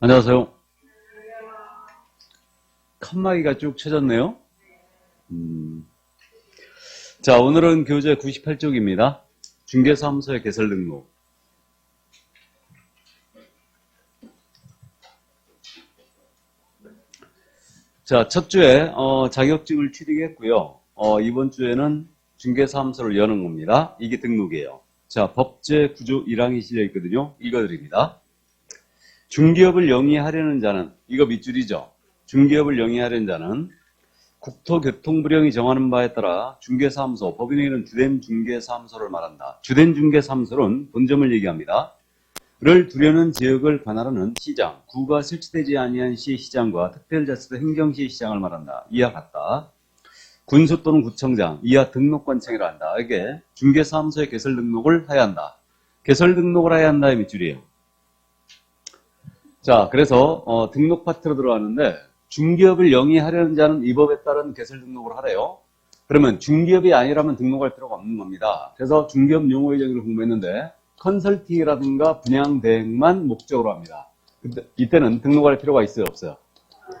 안녕하세요. 칸막이가 쭉 쳐졌네요. 자, 오늘은 교재 98쪽입니다. 중개사무소의 개설 등록. 자, 첫 주에 자격증을 취득했고요. 이번 주에는 중개사무소를 여는 겁니다. 이게 등록이에요. 자, 법제 구조 1항이 실려 있거든요. 읽어드립니다. 중개업을 영위하려는 자는, 이거 밑줄이죠. 중개업을 영위하려는 자는 국토교통부령이 정하는 바에 따라 중개사무소, 법인에게는 주된 중개사무소를 말한다. 주된 중개사무소는 본점을 얘기합니다. 를 두려는 지역을 관할하는 시장, 구가 설치되지 아니한 시의 시장과 특별자치도 행정시의 시장을 말한다. 이와 같다. 군수 또는 구청장, 이하 등록관청이라 한다. 이게 중개사무소의 개설 등록을 해야 한다. 개설 등록을 해야 한다의 밑줄이에요. 자, 그래서 등록 파트로 들어가는데 중개업을 영위하려는 자는 이 법에 따른 개설 등록을 하래요. 그러면 중개업이 아니라면 등록할 필요가 없는 겁니다. 그래서 중개업 용어의 정의를 공부했는데 컨설팅이라든가 분양 대행만 목적으로 합니다. 이때는 등록할 필요가 있어요, 없어요?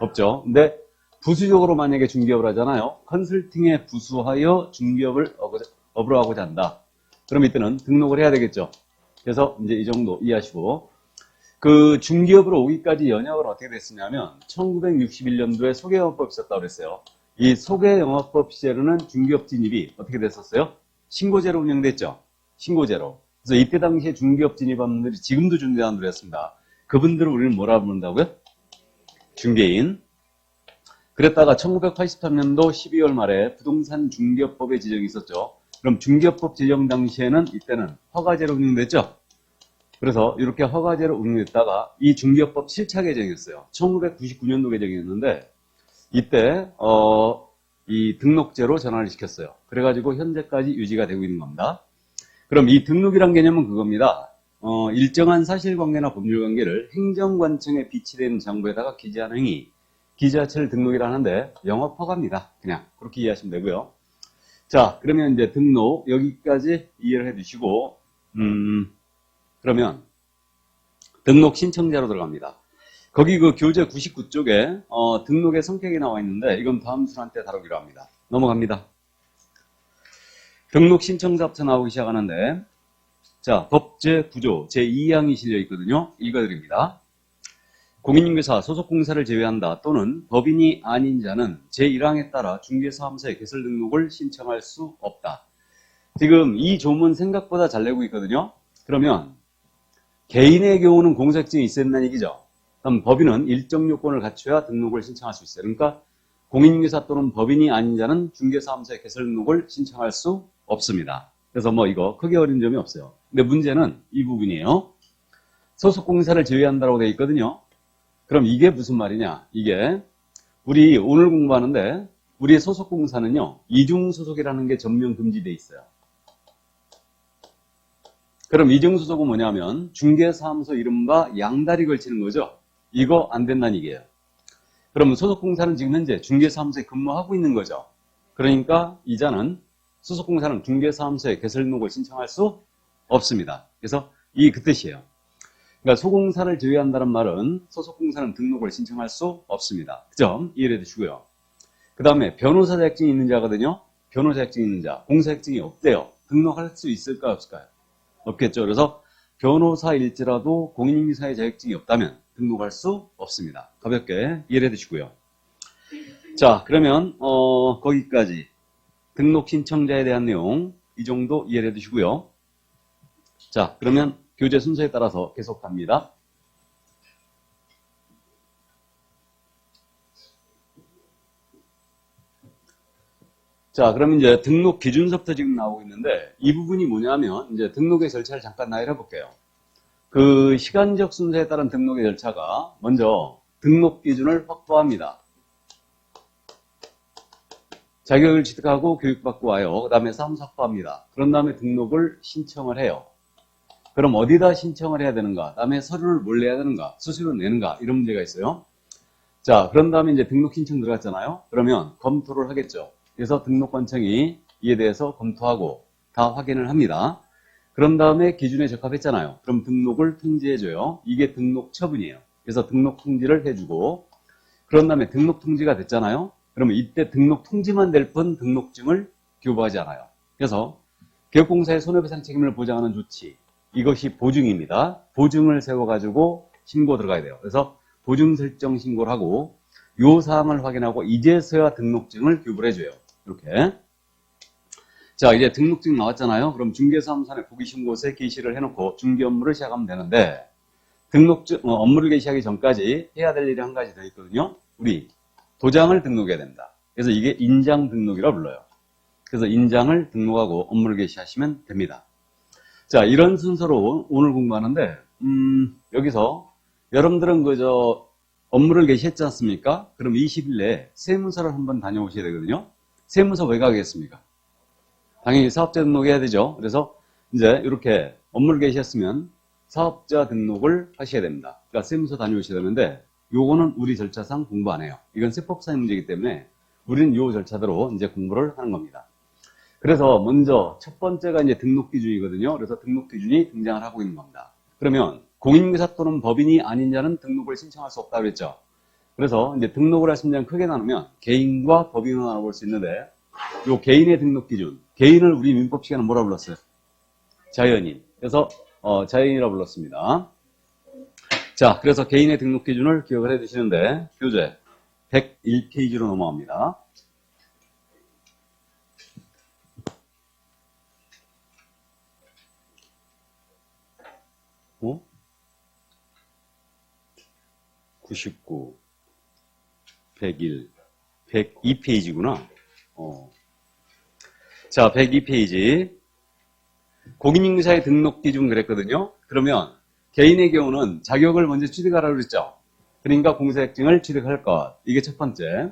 없죠. 근데 부수적으로 만약에 중개업을 하잖아요. 컨설팅에 부수하여 중개업을 업으로 하고자 한다. 그럼 이때는 등록을 해야 되겠죠. 그래서 이제 이 정도 이해하시고, 그 중개업으로 오기까지 연역은 어떻게 됐으냐면 1961년도에 소개영업법이 있었다고 그랬어요. 이 소개영업법 시절에는 중개업 진입이 어떻게 됐었어요? 신고제로 운영됐죠. 신고제로. 그래서 이때 당시에 중개업 진입한 분들이 지금도 중개사분들이 었습니다. 그분들을 우리는 뭐라 부른다고요? 중개인. 그랬다가 1983년도 12월 말에 부동산 중개업법의 지정이 있었죠. 그럼 중개업법 지정 당시에는 이때는 허가제로 운영됐죠. 그래서 이렇게 허가제로 운영됐다가 이 중개업법 실차 개정이었어요. 1999년도 개정이었는데 이때 이 등록제로 전환을 시켰어요. 그래가지고 현재까지 유지가 되고 있는 겁니다. 그럼 이 등록이란 개념은 그겁니다. 일정한 사실관계나 법률관계를 행정관청에 비치되는 장부에다가 기재하는 행위, 기재자체를 등록이라 하는데 영업허가입니다. 그냥 그렇게 이해하시면 되고요. 자, 그러면 이제 등록 여기까지 이해를 해두시고 그러면 등록 신청자로 들어갑니다. 거기 그 교재 99쪽에 등록의 성격이 나와 있는데 이건 다음 순환 때 다루기로 합니다. 넘어갑니다. 등록 신청자부터 나오기 시작하는데 자, 법제 구조 제2항이 실려 있거든요. 읽어드립니다. 공인중개사 소속공사를 제외한다 또는 법인이 아닌 자는 제1항에 따라 중개사무소에 개설 등록을 신청할 수 없다. 지금 이 조문 생각보다 잘 내고 있거든요. 그러면 개인의 경우는 공소증이 있어야 된다는 얘기죠. 그럼 법인은 일정 요건을 갖춰야 등록을 신청할 수 있어요. 그러니까 공인중개사 또는 법인이 아닌 자는 중개사무소에 개설 등록을 신청할 수 없습니다. 그래서 뭐 이거 크게 어려운 점이 없어요. 근데 문제는 이 부분이에요. 소속공사를 제외한다고 되어 있거든요. 그럼 이게 무슨 말이냐? 이게 우리 오늘 공부하는데 우리의 소속공사는요. 이중소속이라는 게 전면 금지되어 있어요. 그럼 이중소속은 뭐냐면 중개사무소 이름과 양다리 걸치는 거죠. 이거 안 된다는 얘기예요. 그러면 소속공사는 지금 현재 중개사무소에 근무하고 있는 거죠. 그러니까 이자는 소속공사는 중개사무소에 개설 등록을 신청할 수 없습니다. 그래서 이 그 뜻이에요. 그러니까 소공사를 제외한다는 말은 소속공사는 등록을 신청할 수 없습니다. 그 점 이해해 두시고요. 그 다음에 변호사 자격증이 있는 자거든요. 변호사 자격증이 있는 자, 공사 자격증이 없대요. 등록할 수 있을까요? 없을까요? 없겠죠. 그래서 변호사일지라도 공인중개사의 자격증이 없다면 등록할 수 없습니다. 가볍게 이해해 두시고요. 자, 그러면 거기까지 등록 신청자에 대한 내용 이 정도 이해해 두시고요. 자, 그러면 교재 순서에 따라서 계속 갑니다. 자, 그러면 이제 등록 기준서부터 지금 나오고 있는데 이 부분이 뭐냐면 이제 등록의 절차를 잠깐 나열해 볼게요. 그 시간적 순서에 따른 등록의 절차가 먼저 등록 기준을 확보합니다. 자격을 취득하고 교육받고 와요. 그 다음에 사무소 확보합니다. 그런 다음에 등록을 신청을 해요. 그럼 어디다 신청을 해야 되는가? 다음에 서류를 뭘 내야 되는가? 수수료를 내는가? 이런 문제가 있어요. 자, 그런 다음에 이제 등록 신청 들어갔잖아요. 그러면 검토를 하겠죠. 그래서 등록관청이 이에 대해서 검토하고 다 확인을 합니다. 그런 다음에 기준에 적합했잖아요. 그럼 등록을 통지해줘요. 이게 등록 처분이에요. 그래서 등록 통지를 해주고, 그런 다음에 등록 통지가 됐잖아요. 그러면 이때 등록 통지만 될 뿐 등록증을 교부하지 않아요. 그래서 기업공사의 손해배상 책임을 보장하는 조치, 이것이 보증입니다. 보증을 세워가지고 신고 들어가야 돼요. 그래서 보증 설정 신고를 하고 요 사항을 확인하고 이제서야 등록증을 교부를 해줘요. 이렇게. 자, 이제 등록증 나왔잖아요. 그럼 중개사무소에 고기신고서에 게시를 해놓고 중개 업무를 시작하면 되는데, 등록증, 업무를 개시하기 전까지 해야 될 일이 한 가지 더 있거든요. 우리 도장을 등록해야 됩니다. 그래서 이게 인장 등록이라고 불러요. 그래서 인장을 등록하고 업무를 개시하시면 됩니다. 자, 이런 순서로 오늘 공부하는데, 여기서 여러분들은 업무를 개시했지 않습니까? 그럼 20일 내에 세무서를 한번 다녀오셔야 되거든요. 세무서 왜 가겠습니까? 당연히 사업자 등록해야 되죠. 그래서 이제 이렇게 업무를 개시했으면 사업자 등록을 하셔야 됩니다. 그러니까 세무서 다녀오셔야 되는데, 요거는 우리 절차상 공부 안 해요. 이건 세법상의 문제이기 때문에 우리는 요 절차대로 이제 공부를 하는 겁니다. 그래서 먼저 첫 번째가 이제 등록 기준이거든요. 그래서 등록 기준이 등장을 하고 있는 겁니다. 그러면 공인중개사 또는 법인이 아닌 자는 등록을 신청할 수 없다고 그랬죠. 그래서 이제 등록을 할 수 있는 크게 나누면 개인과 법인으로 나눠볼 수 있는데, 요 개인의 등록 기준, 개인을 우리 민법 시간에 뭐라 불렀어요? 자연인. 그래서 자연인이라고 불렀습니다. 자, 그래서 개인의 등록 기준을 기억을 해 두시는데, 교재 101페이지로 넘어갑니다. 어? 99, 101, 102페이지구나. 자, 102페이지. 공인중개사의 등록 기준 그랬거든요. 그러면 개인의 경우는 자격을 먼저 취득하라고 그랬죠. 그러니까 공사자격증을 취득할 것. 이게 첫 번째.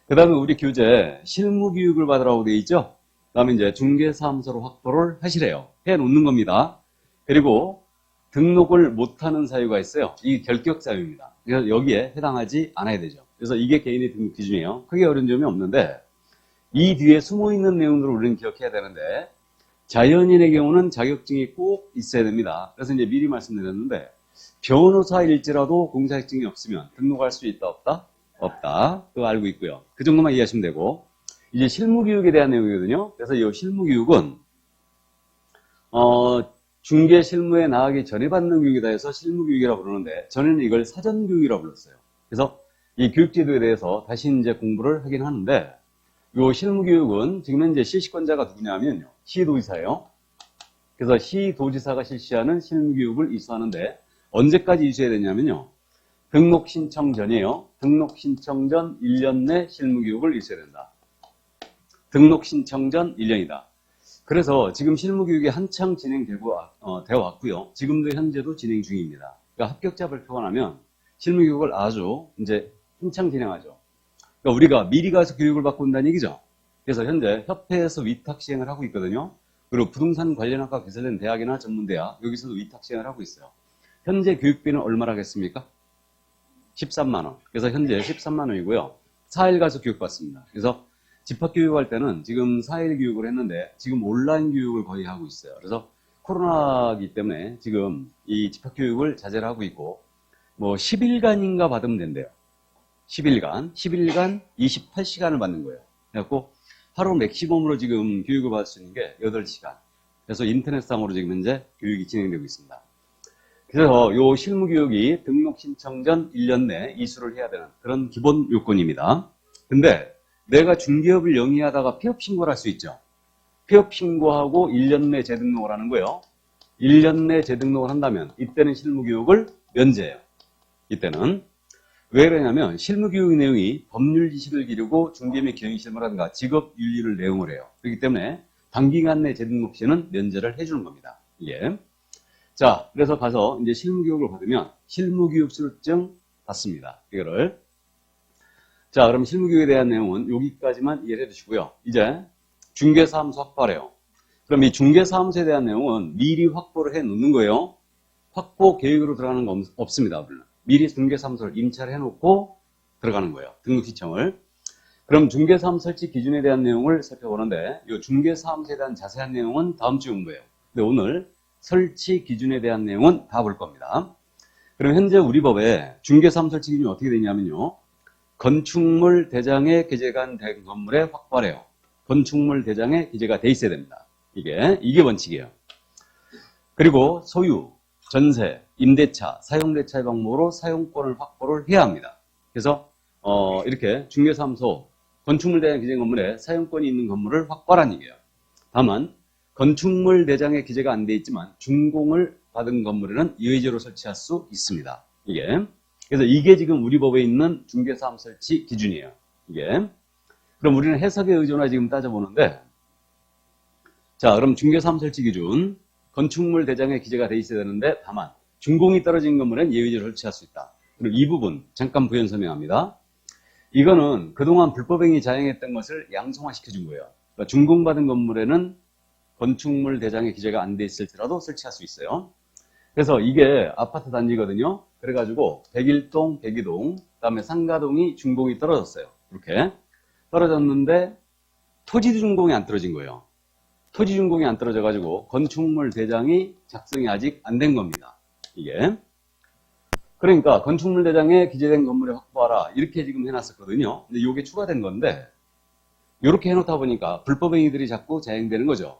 그 다음에 우리 교재 실무교육을 받으라고 되어 있죠. 그 다음에 이제 중개사무소로 확보를 하시래요. 해 놓는 겁니다. 그리고 등록을 못하는 사유가 있어요. 이게 결격 사유입니다. 그래서 여기에 해당하지 않아야 되죠. 그래서 이게 개인의 등록 기준이에요. 크게 어려운 점이 없는데, 이 뒤에 숨어있는 내용들을 우리는 기억해야 되는데, 자연인의 경우는 자격증이 꼭 있어야 됩니다. 그래서 이제 미리 말씀드렸는데, 변호사일지라도 공사자격증이 없으면 등록할 수 있다, 없다? 없다. 그거 알고 있고요. 그 정도만 이해하시면 되고, 이제 실무교육에 대한 내용이거든요. 그래서 이 실무교육은, 중개 실무에 나가기 전에 받는 교육이다 해서 실무교육이라고 부르는데, 저는 이걸 사전교육이라고 불렀어요. 그래서 이 교육제도에 대해서 다시 이제 공부를 하긴 하는데, 요 실무교육은 지금 현재 실시권자가 누구냐면요. 시도지사예요. 그래서 시도지사가 실시하는 실무교육을 이수하는데, 언제까지 이수해야 되냐면요. 등록 신청 전이에요. 등록 신청 전 1년 내 실무교육을 이수해야 된다. 등록 신청 전 1년이다. 그래서 지금 실무교육이 한창 되어 왔고요. 지금도 현재도 진행 중입니다. 그러니까 합격자 발표가 나면 실무교육을 아주 이제 한창 진행하죠. 그러니까 우리가 미리 가서 교육을 받고 온다는 얘기죠. 그래서 현재 협회에서 위탁 시행을 하고 있거든요. 그리고 부동산 관련학과 개설된 대학이나 전문대학, 여기서도 위탁 시행을 하고 있어요. 현재 교육비는 얼마나 하겠습니까? 13만 원. 그래서 현재 13만 원이고요. 4일 가서 교육받습니다. 그래서 집합교육할 때는 지금 4일 교육을 했는데 지금 온라인 교육을 거의 하고 있어요. 그래서 코로나이기 때문에 지금 이 집합교육을 자제를 하고 있고, 뭐 10일간인가 받으면 된대요. 10일간 28시간을 받는 거예요. 그래갖고 하루 맥시멈으로 지금 교육을 받을 수 있는 게 8시간. 그래서 인터넷상으로 지금 현재 교육이 진행되고 있습니다. 그래서 요 실무교육이 등록 신청 전 1년 내 이수를 해야 되는 그런 기본 요건입니다. 근데 내가 중개업을 영위하다가 폐업신고를 할 수 있죠. 폐업신고하고 1년 내 재등록을 하는 거예요. 1년 내 재등록을 한다면 이때는 실무교육을 면제해요. 이때는. 왜 그러냐면 실무교육 내용이 법률 지식을 기르고 중개 및 경영실무라든가 직업윤리를 내용을 해요. 그렇기 때문에 단기간 내 재등록 시에는 면제를 해주는 겁니다. 예. 자, 그래서 가서 이제 실무교육을 받으면 실무교육 수료증 받습니다. 이거를. 자, 그럼 실무교육에 대한 내용은 여기까지만 이해를 해두시고요. 이제 중개사무소 확보하래요. 그럼 이 중개사무소에 대한 내용은 미리 확보를 해 놓는 거예요. 확보 계획으로 들어가는 거 없습니다. 물론. 미리 중개사무소를 임차를 해놓고 들어가는 거예요. 등록 신청을. 그럼 중개사무소 설치 기준에 대한 내용을 살펴보는데, 이 중개사무소에 대한 자세한 내용은 다음 주 공부예요. 근데 오늘 설치 기준에 대한 내용은 다 볼 겁니다. 그럼 현재 우리 법에 중개사무설치 기준이 어떻게 되냐면요. 건축물 대장에 기재가 된 건물에 확보하래요. 건축물 대장에 기재가 돼 있어야 됩니다. 이게 원칙이에요. 그리고 소유, 전세, 임대차, 사용대차의 방법으로 사용권을 확보를 해야 합니다. 그래서 이렇게 중개사무소 건축물 대장에 기재된 건물에 사용권이 있는 건물을 확보하라는 얘기예요. 다만 건축물 대장에 기재가 안 돼 있지만 준공을 받은 건물에는 예외적으로 설치할 수 있습니다. 그래서 이게 지금 우리 법에 있는 중개사무소 설치 기준이에요. 그럼 우리는 해석에 의존하 지금 따져보는데, 자, 그럼 중개사무소 설치 기준, 건축물 대장에 기재가 돼 있어야 되는데, 다만 준공이 떨어진 건물엔 예외적으로 설치할 수 있다. 그리고 이 부분 잠깐 부연 설명합니다. 이거는 그동안 불법행위 자행했던 것을 양성화시켜 준 거예요. 그러니까 준공받은 건물에는 건축물 대장에 기재가 안 돼 있을지라도 설치할 수 있어요. 그래서 이게 아파트 단지거든요. 그래가지고 101동, 102동, 그 다음에 상가동이 준공이 떨어졌어요. 이렇게 떨어졌는데 토지도 준공이 안 떨어진 거예요. 토지 준공이 안 떨어져가지고 건축물 대장이 작성이 아직 안 된 겁니다. 그러니까 건축물 대장에 기재된 건물에 확보하라 이렇게 지금 해놨었거든요. 근데 이게 추가된 건데 이렇게 해놓다 보니까 불법행위들이 자꾸 자행되는 거죠.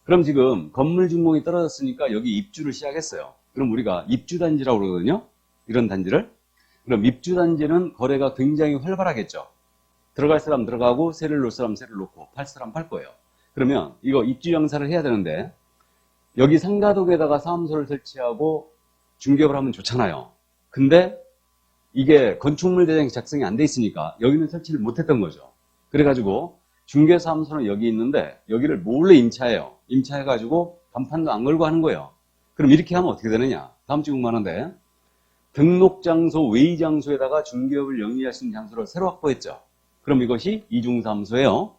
그럼 지금 건물 준공이 떨어졌으니까 여기 입주를 시작했어요. 그럼 우리가 입주단지라고 그러거든요. 이런 단지를. 그럼 입주단지는 거래가 굉장히 활발하겠죠. 들어갈 사람 들어가고 세를 놓을 사람 세를 놓고 팔 사람 팔 거예요. 그러면 이거 입주 양사를 해야 되는데 여기 상가동에다가 사무소를 설치하고 중개업을 하면 좋잖아요. 근데 이게 건축물 대장이 작성이 안 돼 있으니까 여기는 설치를 못했던 거죠. 그래가지고 중개사무소는 여기 있는데 여기를 몰래 임차해요. 임차해가지고 간판도 안 걸고 하는 거예요. 그럼 이렇게 하면 어떻게 되느냐? 다음 주 궁금하는데 등록장소, 외의장소에다가 중개업을 영위할 수 있는 장소를 새로 확보했죠. 그럼 이것이 이중사무소예요.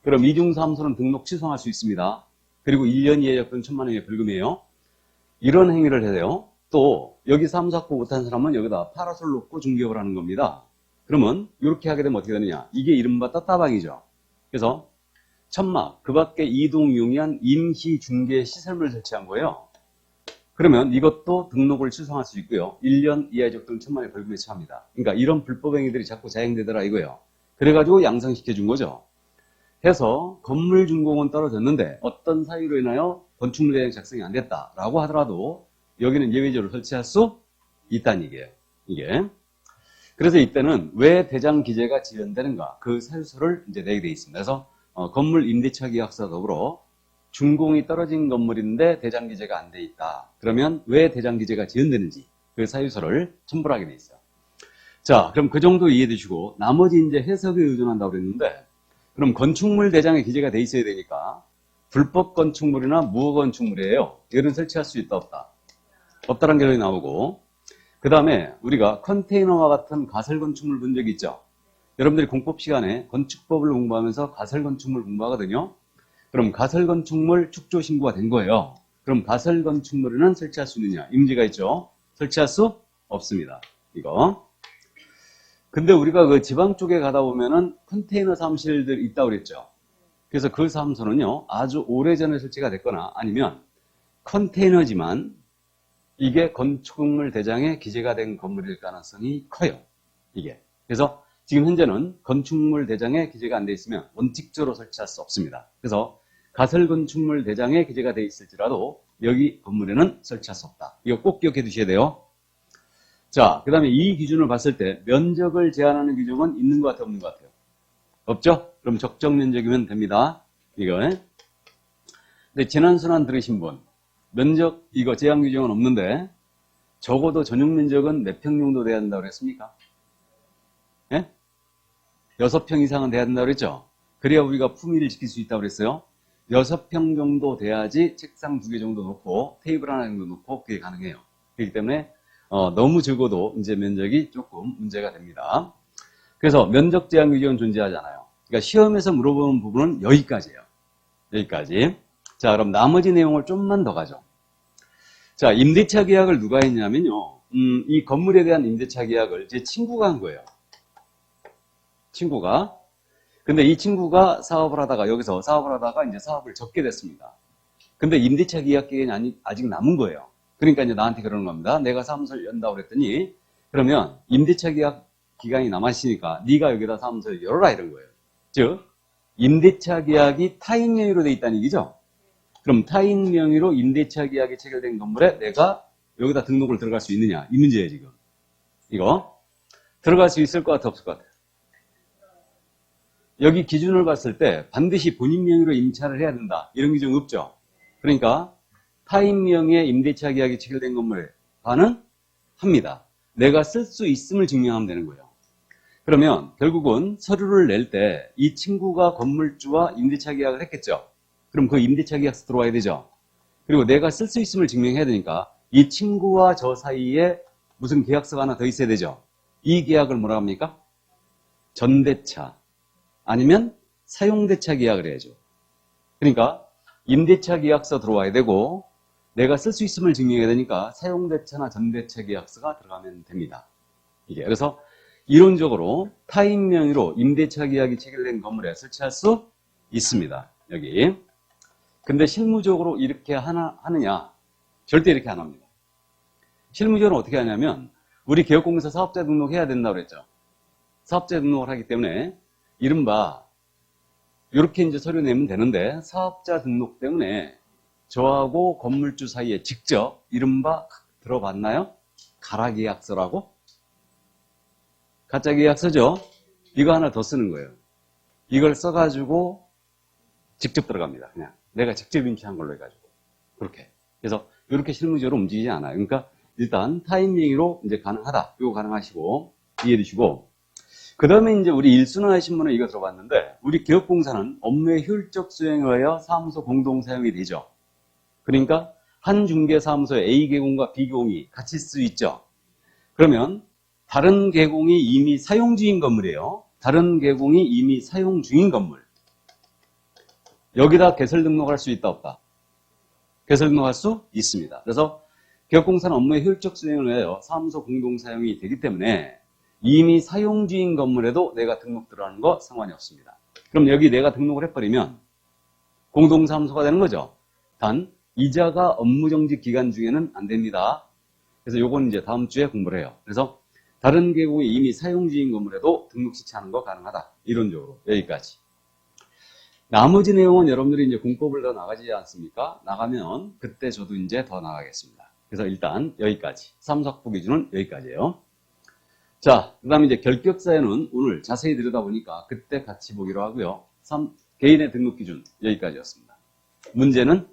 그럼 이중사무소는 등록 취소할 수 있습니다. 그리고 1년 이하의 또는 1,000만 원의 벌금이에요. 이런 행위를 해요. 또 여기 사무소 확보 못한 사람은 여기다 파라솔 놓고 중개업을 하는 겁니다. 그러면 이렇게 하게 되면 어떻게 되느냐? 이게 이른바 따따방이죠. 그래서 천막, 그 밖에 이동 용이한 임시 중개 시설물을 설치한 거예요. 그러면 이것도 등록을 취소할 수 있고요. 1년 이하의 적금 1,000만 원의 벌금에 처합니다. 그러니까 이런 불법행위들이 자꾸 자행되더라 이거예요. 그래가지고 양성시켜 준 거죠. 해서 건물 준공은 떨어졌는데 어떤 사유로 인하여 건축물 대장 작성이 안 됐다라고 하더라도 여기는 예외적으로 설치할 수 있다는 얘기예요. 그래서 이때는 왜 대장 기재가 지연되는가 그 사유서를 이제 내게 돼 있습니다. 그래서 건물 임대차 계약서 더불어 준공이 떨어진 건물인데 대장 기재가 안 돼 있다. 그러면 왜 대장 기재가 지연되는지 그 사유서를 첨부하게 돼 있어요. 자, 그럼 그 정도 이해해 주시고 나머지 이제 해석에 의존한다고 그랬는데 그럼 건축물 대장에 기재가 돼 있어야 되니까 불법 건축물이나 무허 건축물이에요. 이거는 설치할 수 있다 없다? 없다라는 결론이 나오고 그 다음에 우리가 컨테이너와 같은 가설 건축물 본 적 있죠? 여러분들이 공법 시간에 건축법을 공부하면서 가설 건축물 공부하거든요. 그럼 가설 건축물 축조 신고가 된 거예요. 그럼 가설 건축물에는 설치할 수 있느냐? 임지가 있죠? 설치할 수 없습니다. 이거. 근데 우리가 그 지방 쪽에 가다 보면은 컨테이너 사무실들 있다고 그랬죠. 그래서 그 사무소는요, 아주 오래전에 설치가 됐거나 아니면 컨테이너지만 이게 건축물 대장에 기재가 된 건물일 가능성이 커요. 그래서 지금 현재는 건축물 대장에 기재가 안 돼 있으면 원칙적으로 설치할 수 없습니다. 그래서 가설 건축물 대장에 기재가 돼 있을지라도 여기 건물에는 설치할 수 없다. 이거 꼭 기억해 두셔야 돼요. 자, 그 다음에 이 기준을 봤을 때 면적을 제한하는 규정은 있는 것 같아요, 없는 것 같아요? 없죠? 그럼 적정 면적이면 됩니다. 이거. 근데 지난순환 들으신 분, 면적 이거 제한 규정은 없는데 적어도 전용 면적은 몇 평 정도 돼야 한다고 그랬습니까? 6평 이상은 돼야 된다고 그랬죠? 그래야 우리가 품위를 지킬 수 있다고 그랬어요. 6평 정도 돼야지 책상 2개 정도 놓고 테이블 하나 정도 놓고 그게 가능해요. 그렇기 때문에 너무 적어도 이제 면적이 조금 문제가 됩니다. 그래서 면적 제한 규정은 존재하잖아요. 그러니까 시험에서 물어보는 부분은 여기까지예요. 여기까지. 자, 그럼 나머지 내용을 좀만 더 가죠. 자, 임대차 계약을 누가 했냐면요. 이 건물에 대한 임대차 계약을 제 친구가 한 거예요. 친구가. 근데 이 친구가 사업을 하다가 여기서 사업을 하다가 이제 사업을 접게 됐습니다. 근데 임대차 계약 기간이 아직 남은 거예요. 그러니까 이제 나한테 그러는 겁니다. 내가 사무소를 연다고 그랬더니 그러면 임대차 계약 기간이 남았으니까 네가 여기다 사무소를 열어라 이런 거예요. 즉 임대차 계약이 타인 명의로 돼 있다는 얘기죠. 그럼 타인 명의로 임대차 계약이 체결된 건물에 내가 여기다 등록을 들어갈 수 있느냐 이 문제예요 지금. 이거 들어갈 수 있을 것 같아 없을 것 같아? 여기 기준을 봤을 때 반드시 본인 명의로 임차를 해야 된다 이런 기준 없죠. 그러니까 타인 명의의 임대차 계약이 체결된 건물 가능합니다. 내가 쓸 수 있음을 증명하면 되는 거예요. 그러면 결국은 서류를 낼 때 이 친구가 건물주와 임대차 계약을 했겠죠. 그럼 그 임대차 계약서 들어와야 되죠. 그리고 내가 쓸 수 있음을 증명해야 되니까 이 친구와 저 사이에 무슨 계약서가 하나 더 있어야 되죠. 이 계약을 뭐라 합니까? 전대차 아니면 사용대차 계약을 해야죠. 그러니까 임대차 계약서 들어와야 되고 내가 쓸 수 있음을 증명해야 되니까 사용대차나 전대차 계약서가 들어가면 됩니다. 이게 그래서 이론적으로 타인 명의로 임대차 계약이 체결된 건물에 설치할 수 있습니다. 여기. 근데 실무적으로 이렇게 하느냐? 절대 이렇게 안 합니다. 실무적으로 어떻게 하냐면 우리 개업공사 사업자 등록해야 된다고 그랬죠. 사업자 등록을 하기 때문에 이른바 이렇게 이제 서류 내면 되는데 사업자 등록 때문에 저하고 건물주 사이에 직접 이른바 들어봤나요? 가라 계약서라고? 가짜 계약서죠? 이거 하나 더 쓰는 거예요. 이걸 써가지고 직접 들어갑니다. 그냥 내가 직접 임차한 걸로 해가지고 그렇게. 그래서 이렇게 실무적으로 움직이지 않아요. 그러니까 일단 타인 명의로 이제 가능하다. 이거 가능하시고 이해해 주시고 그 다음에 이제 우리 일순환 하신 분은 이거 들어봤는데 우리 기업공사는 업무의 효율적 수행을 위하여 사무소 공동 사용이 되죠. 그러니까 한 중개사무소에 A 계공과 B 계공이 같이 쓰여 있죠. 그러면 다른 계공이 이미 사용 중인 건물이에요. 다른 계공이 이미 사용 중인 건물. 여기다 개설 등록할 수 있다 없다? 개설 등록할 수 있습니다. 그래서 기업공사는 업무의 효율적 수행을 위하여 사무소 공동 사용이 되기 때문에 이미 사용 중인 건물에도 내가 등록 들어가는 거 상관이 없습니다. 그럼 여기 내가 등록을 해버리면 공동사무소가 되는 거죠. 단 이자가 업무정지 기간 중에는 안 됩니다. 그래서 요건 이제 다음 주에 공부를 해요. 그래서 다른 계공이 이미 사용 중인 건물에도 등록 시차하는 거 가능하다. 이론적으로 여기까지. 나머지 내용은 여러분들이 이제 공법을 더 나가지 않습니까? 나가면 그때 저도 이제 더 나가겠습니다. 그래서 일단 여기까지. 사무소학부 기준은 여기까지예요. 자, 그 다음에 이제 결격사유는 오늘 자세히 들여다보니까 그때 같이 보기로 하고요. 개인의 등록 기준 여기까지였습니다. 문제는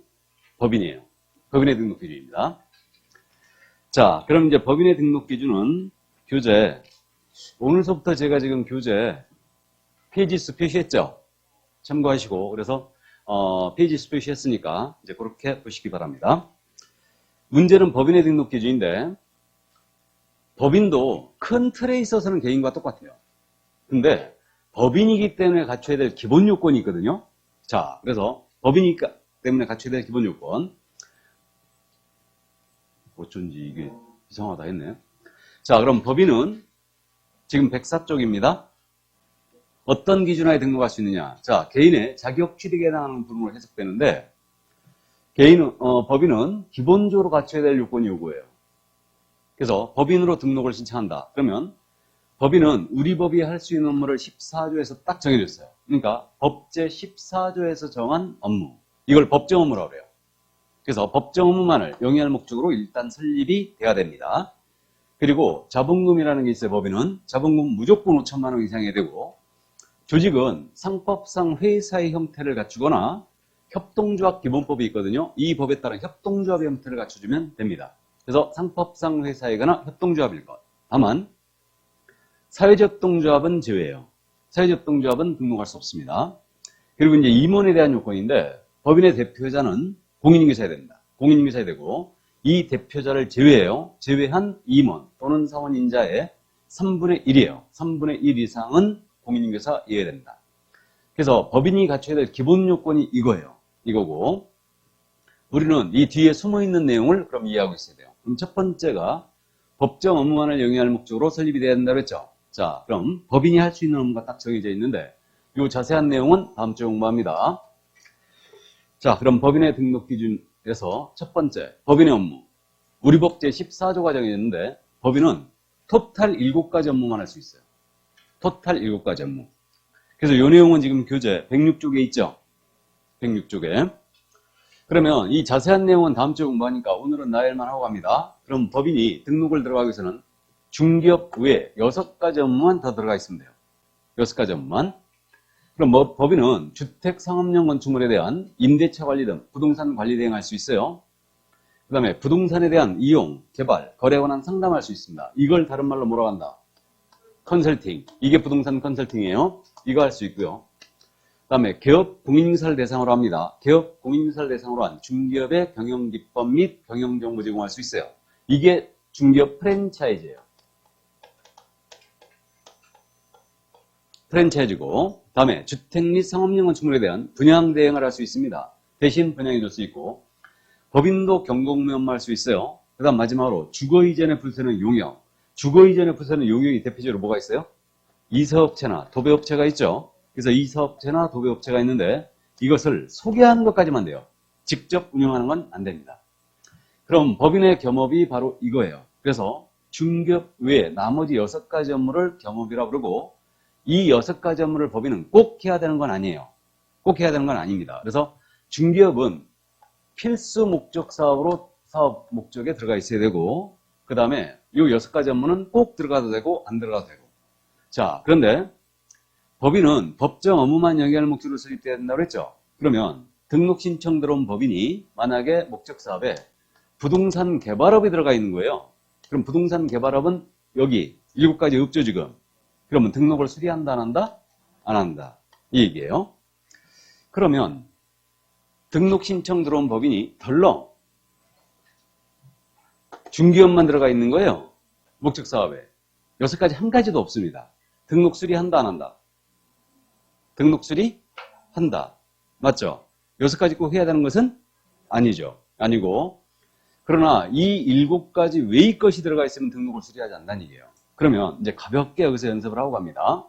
법인이에요. 법인의 등록 기준입니다. 자, 그럼 이제 법인의 등록 기준은 교재, 오늘서부터 제가 지금 교재 페이지 수 표시했죠? 참고하시고, 그래서 페이지 수 표시했으니까 이제 그렇게 보시기 바랍니다. 문제는 법인의 등록 기준인데 법인도 큰 틀에 있어서는 개인과 똑같아요. 근데 법인이기 때문에 갖춰야 될 기본 요건이 있거든요. 자, 그래서 법인이기 때문에 갖춰야 될 기본 요건. 어쩐지 이게 이상하다 했네요. 자, 그럼 법인은 지금 104쪽입니다. 어떤 기준하에 등록할 수 있느냐? 자, 개인의 자격 취득에 해당하는 부분으로 해석되는데 법인은 기본적으로 갖춰야 될 요건이 요거예요. 그래서 법인으로 등록을 신청한다. 그러면 법인은 우리 법이 할 수 있는 업무를 14조에서 딱 정해줬어요. 그러니까 법제 14조에서 정한 업무. 이걸 법정 업무라고 그래요. 그래서 법정 업무만을 영위할 목적으로 일단 설립이 돼야 됩니다. 그리고 자본금이라는 게 있어요. 법인은 자본금 무조건 5천만 원 이상이 되고 조직은 상법상 회사의 형태를 갖추거나 협동조합 기본법이 있거든요. 이 법에 따른 협동조합의 형태를 갖춰주면 됩니다. 그래서 상법상 회사이거나 협동조합일 것. 다만 사회적 협동조합은 제외예요. 사회적 협동조합은 등록할 수 없습니다. 그리고 이제 임원에 대한 요건인데 법인의 대표자는 공인인계사야 됩니다. 공인인계사야 되고 이 대표자를 제외해요. 제외한 임원 또는 사원인자의 3분의 1이에요. 3분의 1 이상은 공인인계사여야 됩니다. 그래서 법인이 갖춰야 될 기본 요건이 이거예요. 이거고 우리는 이 뒤에 숨어있는 내용을 그럼 이해하고 있어야 돼요. 그럼 첫 번째가 법정 업무만을 영위할 목적으로 설립이 돼야 된다고 했죠. 자, 그럼 법인이 할 수 있는 업무가 딱 정해져 있는데 이 자세한 내용은 다음 주에 공부합니다. 자, 그럼 법인의 등록 기준에서 첫 번째, 법인의 업무. 우리 법 제14조가 정해졌는데 법인은 토탈 7가지 업무만 할 수 있어요. 토탈 7가지 업무. 그래서 이 내용은 지금 교재 106쪽에 있죠. 106쪽에. 그러면 이 자세한 내용은 다음 주에 공부하니까 오늘은 나열만 하고 갑니다. 그럼 법인이 등록을 들어가기 위해서는 중개업 외에 6가지 업무만 더 들어가 있으면 돼요. 6가지 업무만. 그럼 법인은 주택 상업용 건축물에 대한 임대차 관리 등 부동산 관리 대행할 수 있어요. 그 다음에 부동산에 대한 이용, 개발, 거래에 관한 상담할 수 있습니다. 이걸 다른 말로 뭐라고 한다? 컨설팅. 이게 부동산 컨설팅이에요. 이거 할 수 있고요. 그 다음에 개업 공인인사를 대상으로 합니다. 개업 공인인사를 대상으로 한 중개업의 경영기법 및 경영정보 제공할 수 있어요. 이게 중개업 프랜차이즈예요. 프랜차이즈고, 그 다음에 주택 및 상업용 건축물에 대한 분양 대행을 할 수 있습니다. 대신 분양해 줄 수 있고, 법인도 경공매 업무할 수 있어요. 그 다음 마지막으로 주거 이전에 불세는 용역. 주거 이전에 불세는 용역이 대표적으로 뭐가 있어요? 이사업체나 도배업체가 있죠. 그래서 이사업체나 도배업체가 있는데 이것을 소개하는 것까지만 돼요. 직접 운영하는 건 안 됩니다. 그럼 법인의 겸업이 바로 이거예요. 그래서 중개업 외에 나머지 6가지 업무를 겸업이라고 그러고 이 6가지 업무를 법인은 꼭 해야 되는 건 아니에요. 꼭 해야 되는 건 아닙니다. 그래서 중개업은 필수 목적 사업으로 사업 목적에 들어가 있어야 되고 그 다음에 이 6가지 업무는 꼭 들어가도 되고 안 들어가도 되고. 자, 그런데 법인은 법정 업무만 영위할 목적으로 설립돼야 된다고 했죠. 그러면 등록 신청 들어온 법인이 만약에 목적 사업에 부동산 개발업이 들어가 있는 거예요. 그럼 부동산 개발업은 여기 7가지 없죠 지금. 그러면 등록을 수리한다 안 한다? 안 한다. 이 얘기예요. 그러면 등록 신청 들어온 법인이 덜렁 중개업만 들어가 있는 거예요. 목적 사업에. 6가지 한 가지도 없습니다. 등록 수리한다 안 한다? 등록 수리한다. 맞죠? 6가지 꼭 해야 되는 것은 아니죠. 아니고 그러나 이 7가지 외의 것이 들어가 있으면 등록을 수리하지 않는다는 얘기예요. 그러면 이제 가볍게 여기서 연습을 하고 갑니다.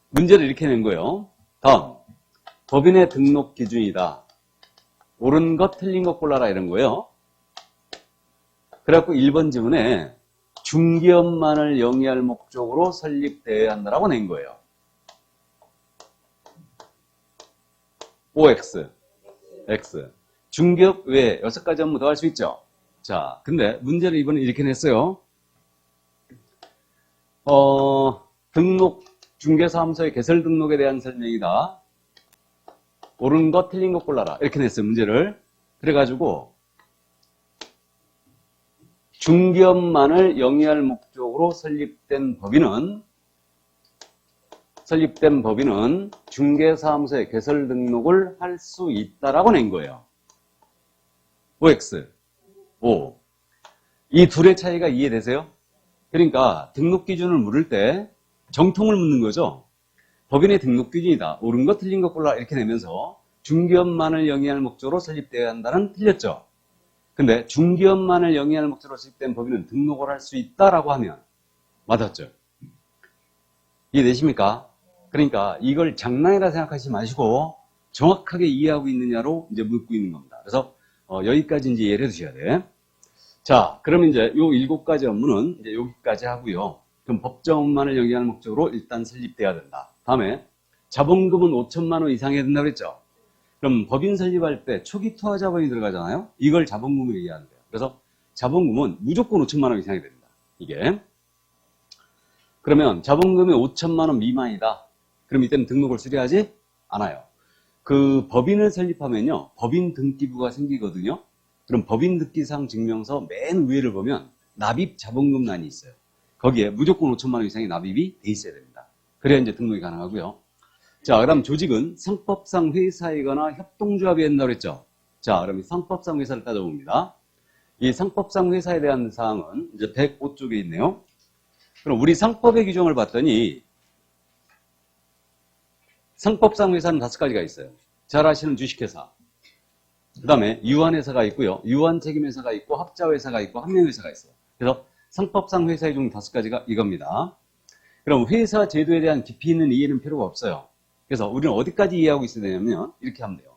문제를 이렇게 낸 거예요. 다음 법인의 등록 기준이다. 옳은 것 틀린 것 골라라 이런 거예요. 그래갖고 1번 지문에 중개업만을 영위할 목적으로 설립되어야 한다라고 낸 거예요. OX, X. 중개업 외에 6가지 업무 더 할 수 있죠. 자, 근데 문제를 이번에 이렇게 냈어요. 등록, 중개사무소의 개설 등록에 대한 설명이다. 옳은 것, 틀린 것 골라라. 이렇게 냈어요, 문제를. 그래가지고, 중개업만을 영위할 목적으로 설립된 법인은 중개사무소의 개설 등록을 할 수 있다라고 낸 거예요. OX, O. 이 둘의 차이가 이해되세요? 그러니까 등록 기준을 물을 때 정통을 묻는 거죠. 법인의 등록 기준이다. 옳은 것, 틀린 것 골라 이렇게 내면서 중개업만을 영위할 목적으로 설립되어야 한다는 틀렸죠. 근데 중개업만을 영위할 목적으로 설립된 법인은 등록을 할 수 있다라고 하면 맞았죠. 이해되십니까? 그러니까 이걸 장난이라 생각하지 마시고 정확하게 이해하고 있느냐로 이제 묻고 있는 겁니다. 그래서 여기까지 이제 이해를 해두셔야 돼. 자, 그러면 이제 요 7가지 업무는 이제 여기까지 하고요. 그럼 법정 업무만을 영위하는 목적으로 일단 설립돼야 된다. 다음에 자본금은 5천만 원 이상 해야 된다고 그랬죠. 그럼 법인 설립할 때 초기 투하 자본이 들어가잖아요. 이걸 자본금으로 이해하는 거예요. 그래서 자본금은 무조건 5천만 원 이상이 됩니다. 이게. 그러면 자본금이 5천만 원 미만이다. 그럼 이때는 등록을 수리하지 않아요. 그 법인을 설립하면요. 법인 등기부가 생기거든요. 그럼 법인 등기상 증명서 맨 위를 보면 납입 자본금란이 있어요. 거기에 무조건 5천만 원 이상의 납입이 돼 있어야 됩니다. 그래야 이제 등록이 가능하고요. 자, 그다음 조직은 상법상 회사이거나 협동조합이 된다고 그랬죠. 자, 그럼 상법상 회사를 따져봅니다. 이 상법상 회사에 대한 사항은 이제 105쪽에 있네요. 그럼 우리 상법의 규정을 봤더니 상법상 회사는 5가지가 있어요. 잘 아시는 주식회사, 그 다음에 유한회사가 있고요. 유한책임회사가 있고 합자회사가 있고 한명회사가 있어요. 그래서 상법상 회사의 중 5가지가 이겁니다. 그럼 회사 제도에 대한 깊이 있는 이해는 필요가 없어요. 그래서 우리는 어디까지 이해하고 있어야 되냐면 이렇게 하면 돼요.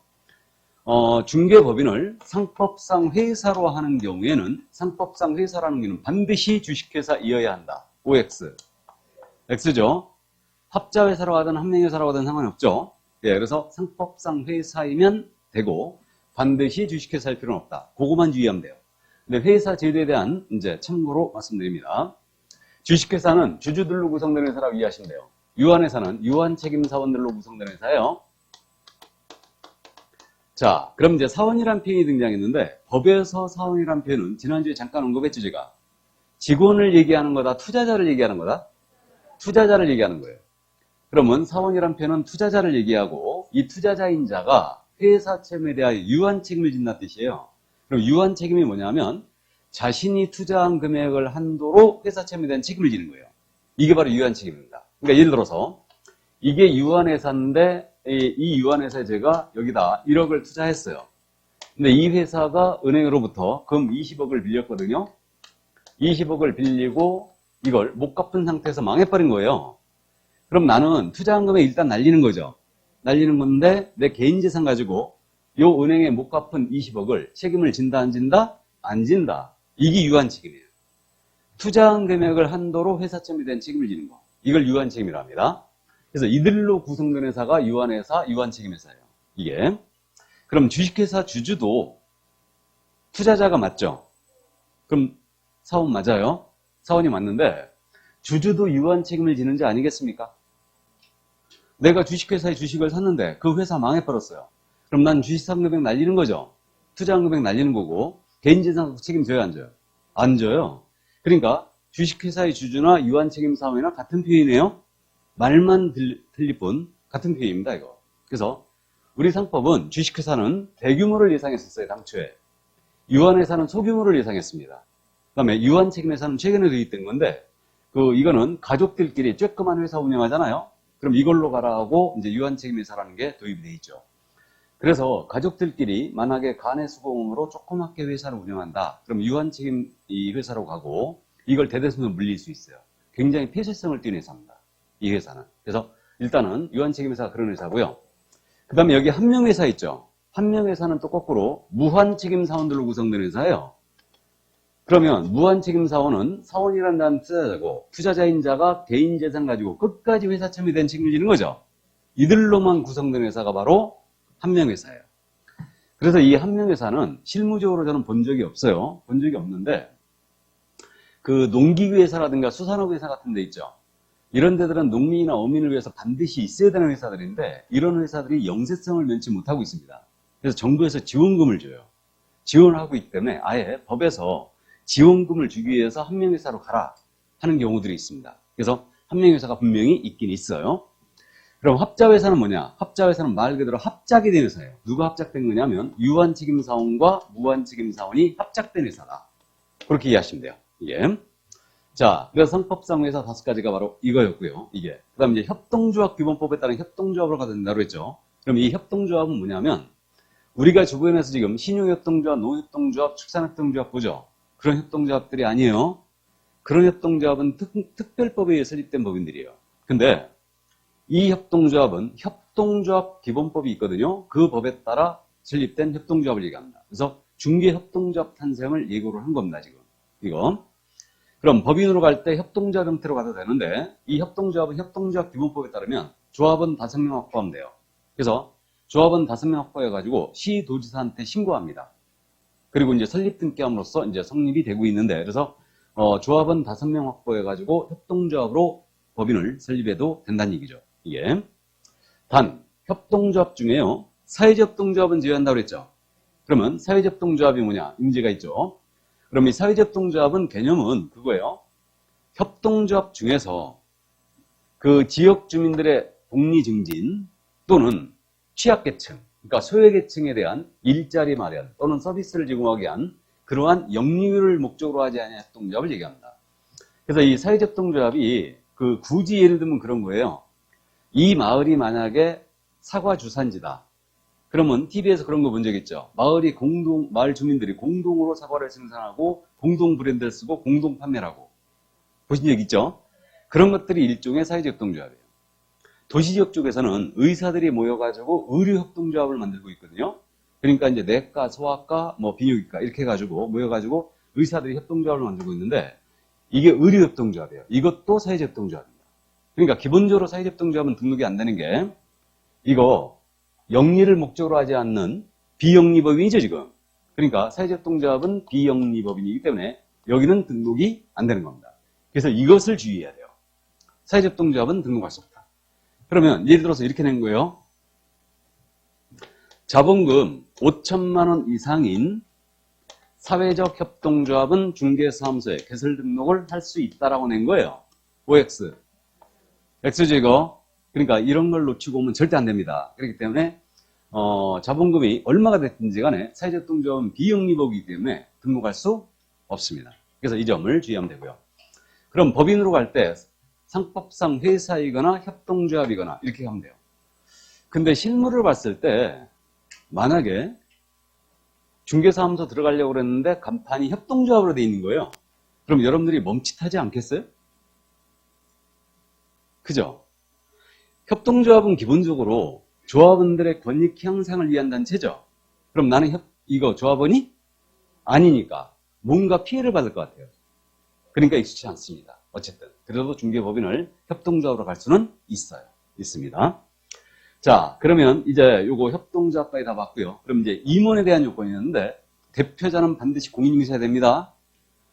중개법인을 상법상 회사로 하는 경우에는 상법상 회사라는 경우는 반드시 주식회사이어야 한다. OX. X죠. 합자회사로 하든 한명회사로 하든 상관이 없죠. 예, 그래서 상법상 회사이면 되고 반드시 주식회사일 필요는 없다. 그거만 주의하면 돼요. 근데 회사 제도에 대한 이제 참고로 말씀드립니다. 주식회사는 주주들로 구성되는 회사라고 이해하시면 돼요. 유한회사는 유한책임사원들로 구성되는 회사예요. 자, 그럼 이제 사원이란 표현이 등장했는데 법에서 사원이란 표현은 지난주에 잠깐 언급했죠, 제가. 직원을 얘기하는 거다, 투자자를 얘기하는 거다? 투자자를 얘기하는 거예요. 그러면 사원이란 표현은 투자자를 얘기하고 이 투자자인 자가 회사 채무에 대하여 유한 책임을 진다는 뜻이에요. 그럼 유한 책임이 뭐냐면 자신이 투자한 금액을 한도로 회사 채무에 대한 책임을 지는 거예요. 이게 바로 유한 책임입니다. 그러니까 예를 들어서 이게 유한회사인데 이 유한회사에 제가 여기다 1억을 투자했어요. 근데 이 회사가 은행으로부터 금 20억을 빌렸거든요. 20억을 빌리고 이걸 못 갚은 상태에서 망해버린 거예요. 그럼 나는 투자한 금액 일단 날리는 거죠. 날리는 건데 내 개인 재산 가지고 요 은행에 못 갚은 20억을 책임을 진다 안 진다? 안 진다. 이게 유한 책임이에요. 투자한 금액을 한도로 회사 채무에 대한 책임을 지는 거. 이걸 유한 책임이라 합니다. 그래서 이들로 구성된 회사가 유한회사, 유한책임회사예요. 이게. 그럼 주식회사 주주도 투자자가 맞죠? 그럼 사원 맞아요? 사원이 맞는데 주주도 유한책임을 지는지 아니겠습니까? 내가 주식회사에 주식을 샀는데 그 회사 망해버렸어요. 그럼 난 주식 산 금액 날리는 거죠. 투자한 금액 날리는 거고 개인재산 책임져요, 안 져요? 안 져요. 그러니까 주식회사의 주주나 유한책임사원이나 같은 표현이에요. 말만 틀릴 뿐 같은 표현입니다, 이거. 그래서 우리 상법은 주식회사는 대규모를 예상했었어요, 당초에. 유한회사는 소규모를 예상했습니다. 그 다음에 유한책임회사는 최근에 도입된 건데 이거는 가족들끼리 쬐끄만 회사 운영하잖아요. 그럼 이걸로 가라 하고 이제 유한책임회사라는 게 도입이 돼 있죠. 그래서 가족들끼리 만약에 간해수공으로 조그맣게 회사를 운영한다. 그럼 유한책임 이 회사로 가고 이걸 대대손손 물릴 수 있어요. 굉장히 폐쇄성을 띠는 회사입니다. 이 회사는. 그래서 일단은 유한책임회사가 그런 회사고요. 그 다음에 여기 한명회사 있죠. 한명회사는 또 거꾸로 무한책임사원들로 구성된 회사예요. 그러면 무한책임사원은 사원이라는 투자자고 투자자인 자가 개인 재산 가지고 끝까지 회사 채무에 대한 책임을 지는 거죠. 이들로만 구성된 회사가 바로 한명회사예요. 그래서 이 한명회사는 실무적으로 저는 본 적이 없어요. 본 적이 없는데 그 농기회사라든가 수산업회사 같은 데 있죠. 이런 데들은 농민이나 어민을 위해서 반드시 있어야 되는 회사들인데 이런 회사들이 영세성을 면치 못하고 있습니다. 그래서 정부에서 지원금을 줘요. 지원을 하고 있기 때문에 아예 법에서 지원금을 주기 위해서 한명회사로 가라 하는 경우들이 있습니다. 그래서 한명회사가 분명히 있긴 있어요. 그럼 합자회사는 뭐냐? 합자회사는 말 그대로 합작이 된 회사예요. 누가 합작된 거냐면 유한책임사원과 무한책임사원이 합작된 회사다. 그렇게 이해하시면 돼요. 이게. 자, 그래서 상법상 회사 5가지가 바로 이거였고요. 이게. 그 다음에 이제 협동조합 규범법에 따른 협동조합으로 가야 된다고 했죠. 그럼 이 협동조합은 뭐냐면 우리가 주변에서 지금 신용협동조합, 노협동조합, 축산협동조합 보죠. 그런 협동조합들이 아니에요. 그런 협동조합은 특별법에 의해 설립된 법인들이에요. 근데 이 협동조합은 협동조합 기본법이 있거든요. 그 법에 따라 설립된 협동조합을 얘기합니다. 그래서 중개협동조합 탄생을 예고를 한 겁니다, 지금. 이거. 그럼 법인으로 갈 때 협동조합 형태로 가도 되는데 이 협동조합은 협동조합 기본법에 따르면 조합은 5명 확보하면 돼요. 그래서 조합은 5명 확보해가지고 시도지사한테 신고합니다. 그리고 이제 설립 등기함으로써 이제 성립이 되고 있는데 그래서 조합은 5명 확보해가지고 협동조합으로 법인을 설립해도 된다는 얘기죠. 이게. 단 협동조합 중에요. 사회협동조합은 제외한다고 그랬죠. 그러면 사회협동조합이 뭐냐? 문제가 있죠. 그럼 이 사회협동조합은 개념은 그거예요. 협동조합 중에서 그 지역 주민들의 복리 증진 또는 취약계층, 그러니까 소외계층에 대한 일자리 마련 또는 서비스를 제공하기 위한 그러한 영리를 목적으로 하지 않은 협동조합을 얘기합니다. 그래서 이 사회협동조합이 굳이 예를 들면 그런 거예요. 이 마을이 만약에 사과 주산지다. 그러면 TV에서 그런 거 본 적 있죠. 마을 주민들이 공동으로 사과를 생산하고 공동 브랜드를 쓰고 공동 판매를 하고. 보신 적 있죠? 그런 것들이 일종의 사회협동조합이에요. 도시지역 쪽에서는 의사들이 모여가지고 의료협동조합을 만들고 있거든요. 그러니까 이제 내과, 소아과, 뭐 비뇨기과 이렇게 해가지고 모여가지고 의사들이 협동조합을 만들고 있는데 이게 의료협동조합이에요. 이것도 사회협동조합입니다. 그러니까 기본적으로 사회협동조합은 등록이 안 되는 게 이거 영리를 목적으로 하지 않는 비영리법인이죠 지금. 그러니까 사회협동조합은 비영리법인이기 때문에 여기는 등록이 안 되는 겁니다. 그래서 이것을 주의해야 돼요. 사회협동조합은 등록할 수 없다. 그러면 예를 들어서 이렇게 낸 거예요. 자본금 5천만 원 이상인 사회적 협동조합은 중개사무소에 개설 등록을 할 수 있다라고 낸 거예요. OX. X죠 이거. 그러니까 이런 걸 놓치고 오면 절대 안 됩니다. 그렇기 때문에 자본금이 얼마가 됐든지 간에 사회적 협동조합은 비영리법이기 때문에 등록할 수 없습니다. 그래서 이 점을 주의하면 되고요. 그럼 법인으로 갈 때 상법상 회사이거나 협동조합이거나 이렇게 하면 돼요. 근데 실물을 봤을 때 만약에 중개사무소 들어가려고 그랬는데 간판이 협동조합으로 돼 있는 거예요. 그럼 여러분들이 멈칫하지 않겠어요? 그죠? 협동조합은 기본적으로 조합원들의 권익 향상을 위한 단체죠. 그럼 나는 이거 조합원이 아니니까 뭔가 피해를 받을 것 같아요. 그러니까 익숙치 않습니다. 어쨌든 그래도 중개법인을 협동조합으로 갈 수는 있습니다. 자, 그러면 이제 요거 협동조합까지 다 봤고요. 그럼 이제 임원에 대한 요건이 있는데 대표자는 반드시 공인중개사야 됩니다.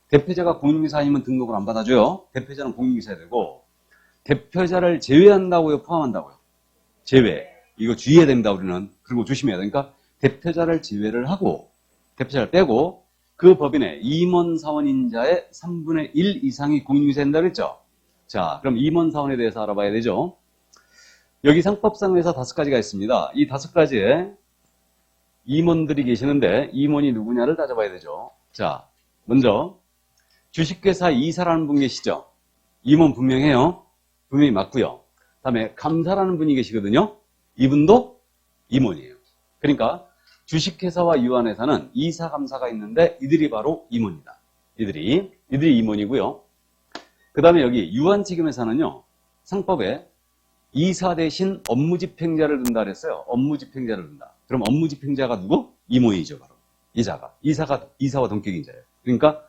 대표자가 공인중개사 아니면 등록을 안 받아줘요. 대표자는 공인중개사야 되고 대표자를 제외한다고요? 포함한다고요? 제외. 이거 주의해야 됩니다. 우리는. 그리고 조심해야 되니까 대표자를 제외를 하고 대표자를 빼고 그 법인의 임원 사원인자의 3분의 1 이상이 공인중개사야 된다고 그랬죠? 자, 그럼 임원 사원에 대해서 알아봐야 되죠. 여기 상법상 회사 5가지가 있습니다. 이 5가지에 임원들이 계시는데 임원이 누구냐를 따져봐야 되죠. 자, 먼저 주식회사 이사라는 분 계시죠? 임원 분명해요. 분명히 맞고요. 다음에 감사라는 분이 계시거든요. 이분도 임원이에요. 그러니까 주식회사와 유한회사는 이사, 감사가 있는데 이들이 바로 임원이다. 이들이 임원이고요. 그 다음에 여기 유한책임회사는요. 상법에 이사 대신 업무집행자를 둔다 그랬어요. 업무집행자를 둔다. 그럼 업무집행자가 누구? 임원이죠, 바로. 이사와 동격인자예요. 그러니까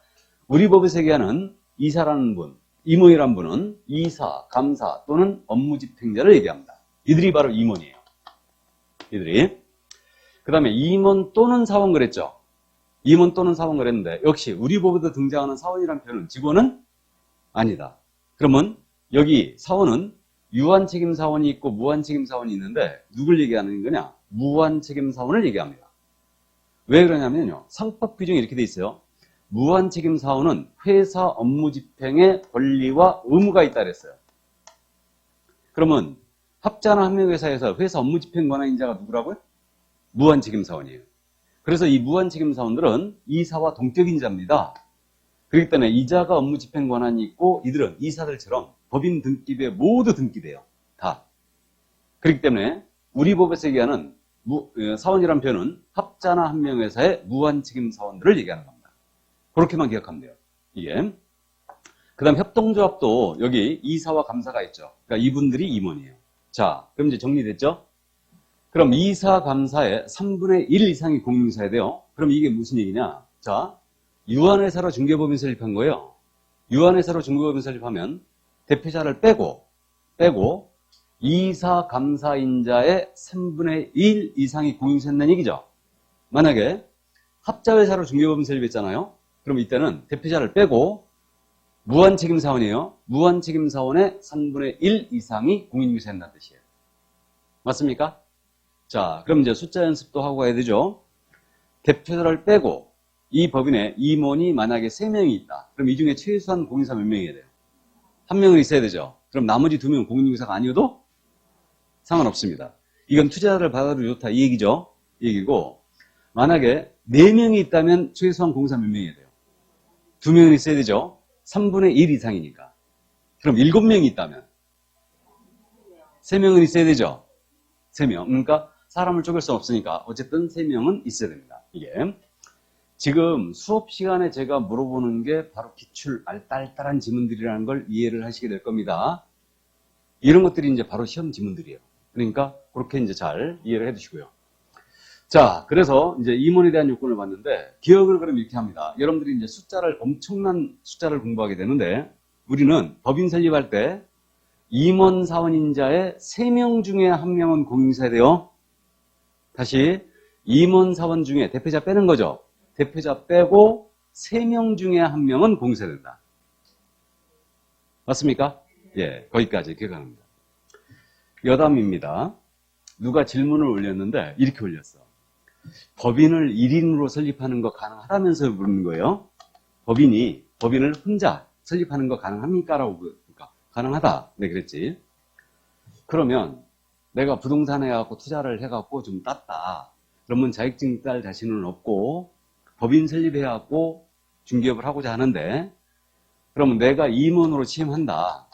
우리 법에서 얘기하는 이사라는 분, 임원이라는 분은 이사, 감사 또는 업무집행자를 얘기합니다. 이들이 바로 임원이에요. 이들이. 그 다음에 임원 또는 사원 그랬죠. 임원 또는 사원 그랬는데 역시 우리 법에도 등장하는 사원이라는 표현은 직원은 아니다. 그러면 여기 사원은 유한책임사원이 있고 무한책임사원이 있는데 누굴 얘기하는 거냐? 무한책임사원을 얘기합니다. 왜 그러냐면요. 상법 규정이 이렇게 돼 있어요. 무한책임사원은 회사 업무 집행의 권리와 의무가 있다 그랬어요. 그러면 합자나 한명회사에서 회사 업무 집행 권한인자가 누구라고요? 무한책임사원이에요. 그래서 이 무한책임사원들은 이사와 동격인자입니다. 그렇기 때문에 이자가 업무 집행 권한이 있고 이들은 이사들처럼 법인 등기부에 모두 등기돼요. 다. 그렇기 때문에 우리 법에서 얘기하는 사원이라는 표현은 합자나 한명회사의 무한책임사원들을 얘기하는 겁니다. 그렇게만 기억하면 돼요. 이게. 그 다음 협동조합도 여기 이사와 감사가 있죠. 그러니까 이분들이 임원이에요. 자, 그럼 이제 정리됐죠? 그럼 이사, 감사의 3분의 1 이상이 공인중개사야 돼요. 그럼 이게 무슨 얘기냐? 자, 유한회사로 중개법인 설립한 거예요. 유한회사로 중개법인 설립하면 대표자를 빼고 이사, 감사인자의 3분의 1 이상이 공인중개사야 된다는 얘기죠. 만약에 합자회사로 중개법인 설립했잖아요. 그럼 이때는 대표자를 빼고 무한책임사원이에요. 무한책임사원의 3분의 1 이상이 공인중개사야 된다는 뜻이에요. 맞습니까? 자, 그럼 이제 숫자 연습도 하고 가야 되죠. 대표자를 빼고 이 법인에 임원이 만약에 3명이 있다. 그럼 이 중에 최소한 공인중개사 몇 명이어야 돼요? 1명은 있어야 되죠. 그럼 나머지 2명은 공인중개사가 아니어도 상관없습니다. 이건 투자자를 받아도 좋다 이 얘기죠. 이 얘기고 만약에 4명이 있다면 최소한 공인중개사 몇 명이어야 돼요? 2명은 있어야 되죠. 3분의 1 이상이니까. 그럼 7명이 있다면 3명은 있어야 되죠. 3명. 그러니까 사람을 쪼갤 수 없으니까 어쨌든 3명은 있어야 됩니다. 이게. 지금 수업 시간에 제가 물어보는 게 바로 기출 알딸딸한 지문들이라는 걸 이해를 하시게 될 겁니다. 이런 것들이 이제 바로 시험 지문들이에요. 그러니까 그렇게 이제 잘 이해를 해 두시고요. 자, 그래서 이제 임원에 대한 요건을 봤는데, 기억을 그럼 이렇게 합니다. 여러분들이 이제 엄청난 숫자를 공부하게 되는데, 우리는 법인 설립할 때, 임원 사원인자의 3명 중에 1명은 공인인사야 돼요. 다시, 임원 사원 중에 대표자 빼는 거죠. 대표자 빼고 3명 중에 1명은 공인인사야 된다. 맞습니까? 예, 거기까지 기억합니다. 여담입니다. 누가 질문을 올렸는데, 이렇게 올렸어. 법인을 1인으로 설립하는 거 가능하다면서 물는 거예요. 법인을 혼자 설립하는 거 가능합니까? 라고 그러니까 가능하다. 네, 그랬지. 그러면 내가 부동산에 해갖고 투자를 해갖고 좀 땄다. 그러면 자격증 딸 자신은 없고 법인 설립해갖고 중개업을 하고자 하는데 그러면 내가 임원으로 취임한다.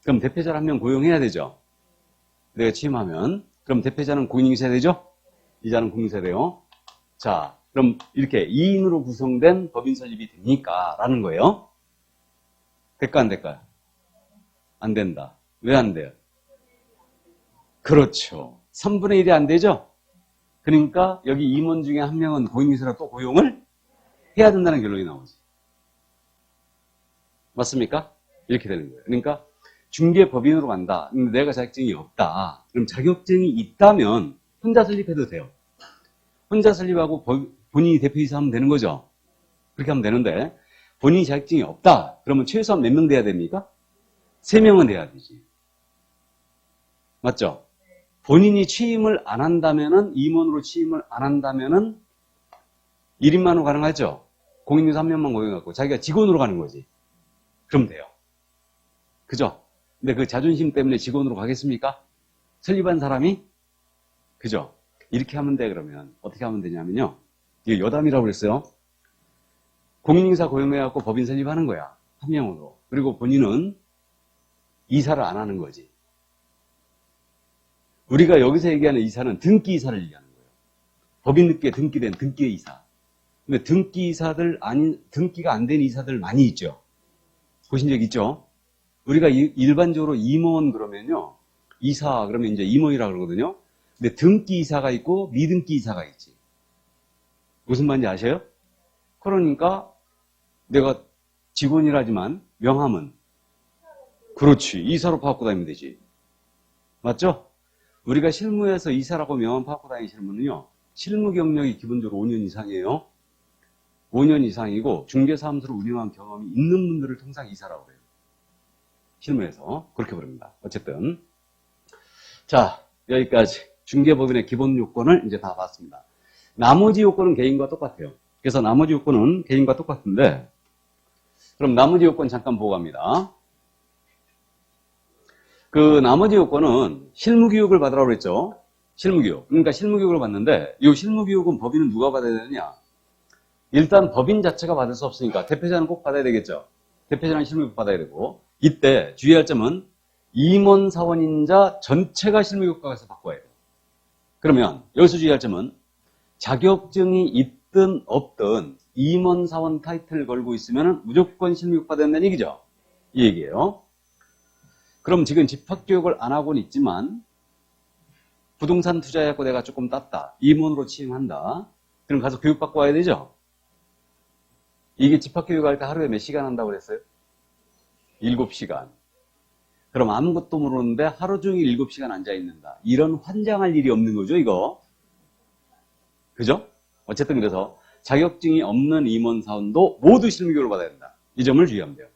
그럼 대표자를 1명 고용해야 되죠. 내가 취임하면 그럼 대표자는 공인인사해야 되죠. 이자는 공인인사해야 돼요. 자, 그럼 이렇게 2인으로 구성된 법인 설립이 됩니까? 라는 거예요. 될까 안 될까요? 안 된다. 왜 안 돼요? 그렇죠. 3분의 1이 안 되죠? 그러니까 여기 임원 중에 1명은 공인인사로 또 고용을 해야 된다는 결론이 나오지. 맞습니까? 이렇게 되는 거예요. 그러니까 중개법인으로 간다. 근데 내가 자격증이 없다. 그럼 자격증이 있다면 혼자 설립해도 돼요. 혼자 설립하고 본인이 대표이사 하면 되는 거죠. 그렇게 하면 되는데 본인이 자격증이 없다. 그러면 최소한 몇 명 돼야 됩니까? 3명은 돼야 되지. 맞죠? 본인이 취임을 안 한다면은 임원으로 취임을 안 한다면은 1인만으로 가능하죠. 공인인사 1명만 고용하고 자기가 직원으로 가는 거지. 그럼 돼요. 그죠? 근데 그 자존심 때문에 직원으로 가겠습니까? 설립한 사람이? 그죠? 이렇게 하면 돼. 그러면 어떻게 하면 되냐면요. 이게 여담이라고 그랬어요. 공인인사 고용해갖고 법인 설립하는 거야. 1명으로. 그리고 본인은 이사를 안 하는 거지. 우리가 여기서 얘기하는 이사는 등기 이사를 얘기하는 거예요. 법인에 등기된 등기의 이사. 근데 등기가 안 된 이사들 많이 있죠. 보신 적 있죠? 우리가 일반적으로 임원 그러면요. 이사 그러면 이제 임원이라고 그러거든요. 근데 등기 이사가 있고 미등기 이사가 있지. 무슨 말인지 아셔요? 그러니까 내가 직원이라지만 명함은 그렇지. 이사로 파갖고 다니면 되지. 맞죠? 우리가 실무에서 이사라고 명함 파갖고 다니시는 분은요. 실무 경력이 기본적으로 5년 이상이에요. 5년 이상이고 중개사무소를 운영한 경험이 있는 분들을 통상 이사라고 해요. 실무에서 그렇게 부릅니다. 어쨌든 자 여기까지 중개법인의 기본 요건을 이제 다 봤습니다. 나머지 요건은 개인과 똑같아요. 그래서 나머지 요건은 개인과 똑같은데 그럼 나머지 요건 잠깐 보고 갑니다. 그 나머지 요건은 실무교육을 받으라고 그랬죠. 실무교육. 그러니까 실무교육을 받는데 이 실무교육은 법인은 누가 받아야 되느냐. 일단 법인 자체가 받을 수 없으니까 대표자는 꼭 받아야 되겠죠. 대표자는 실무교육 받아야 되고 이때 주의할 점은 임원 사원인자 전체가 실무교육과에서 바꿔야 돼요. 그러면 여기서 주의할 점은 자격증이 있든 없든 임원 사원 타이틀을 걸고 있으면 무조건 실무교육 받아야 된다는 얘기죠. 이 얘기예요. 그럼 지금 집합교육을 안 하고는 있지만 부동산 투자해갖고 내가 조금 땄다. 임원으로 취임한다. 그럼 가서 교육받고 와야 되죠. 이게 집합교육할 때 하루에 몇 시간 한다고 그랬어요? 7시간. 그럼 아무것도 모르는데 하루 종일 7시간 앉아있는다. 이런 환장할 일이 없는 거죠, 이거. 그죠? 어쨌든 그래서 자격증이 없는 임원사원도 모두 실무교육을 받아야 된다. 이 점을 주의하면 돼요.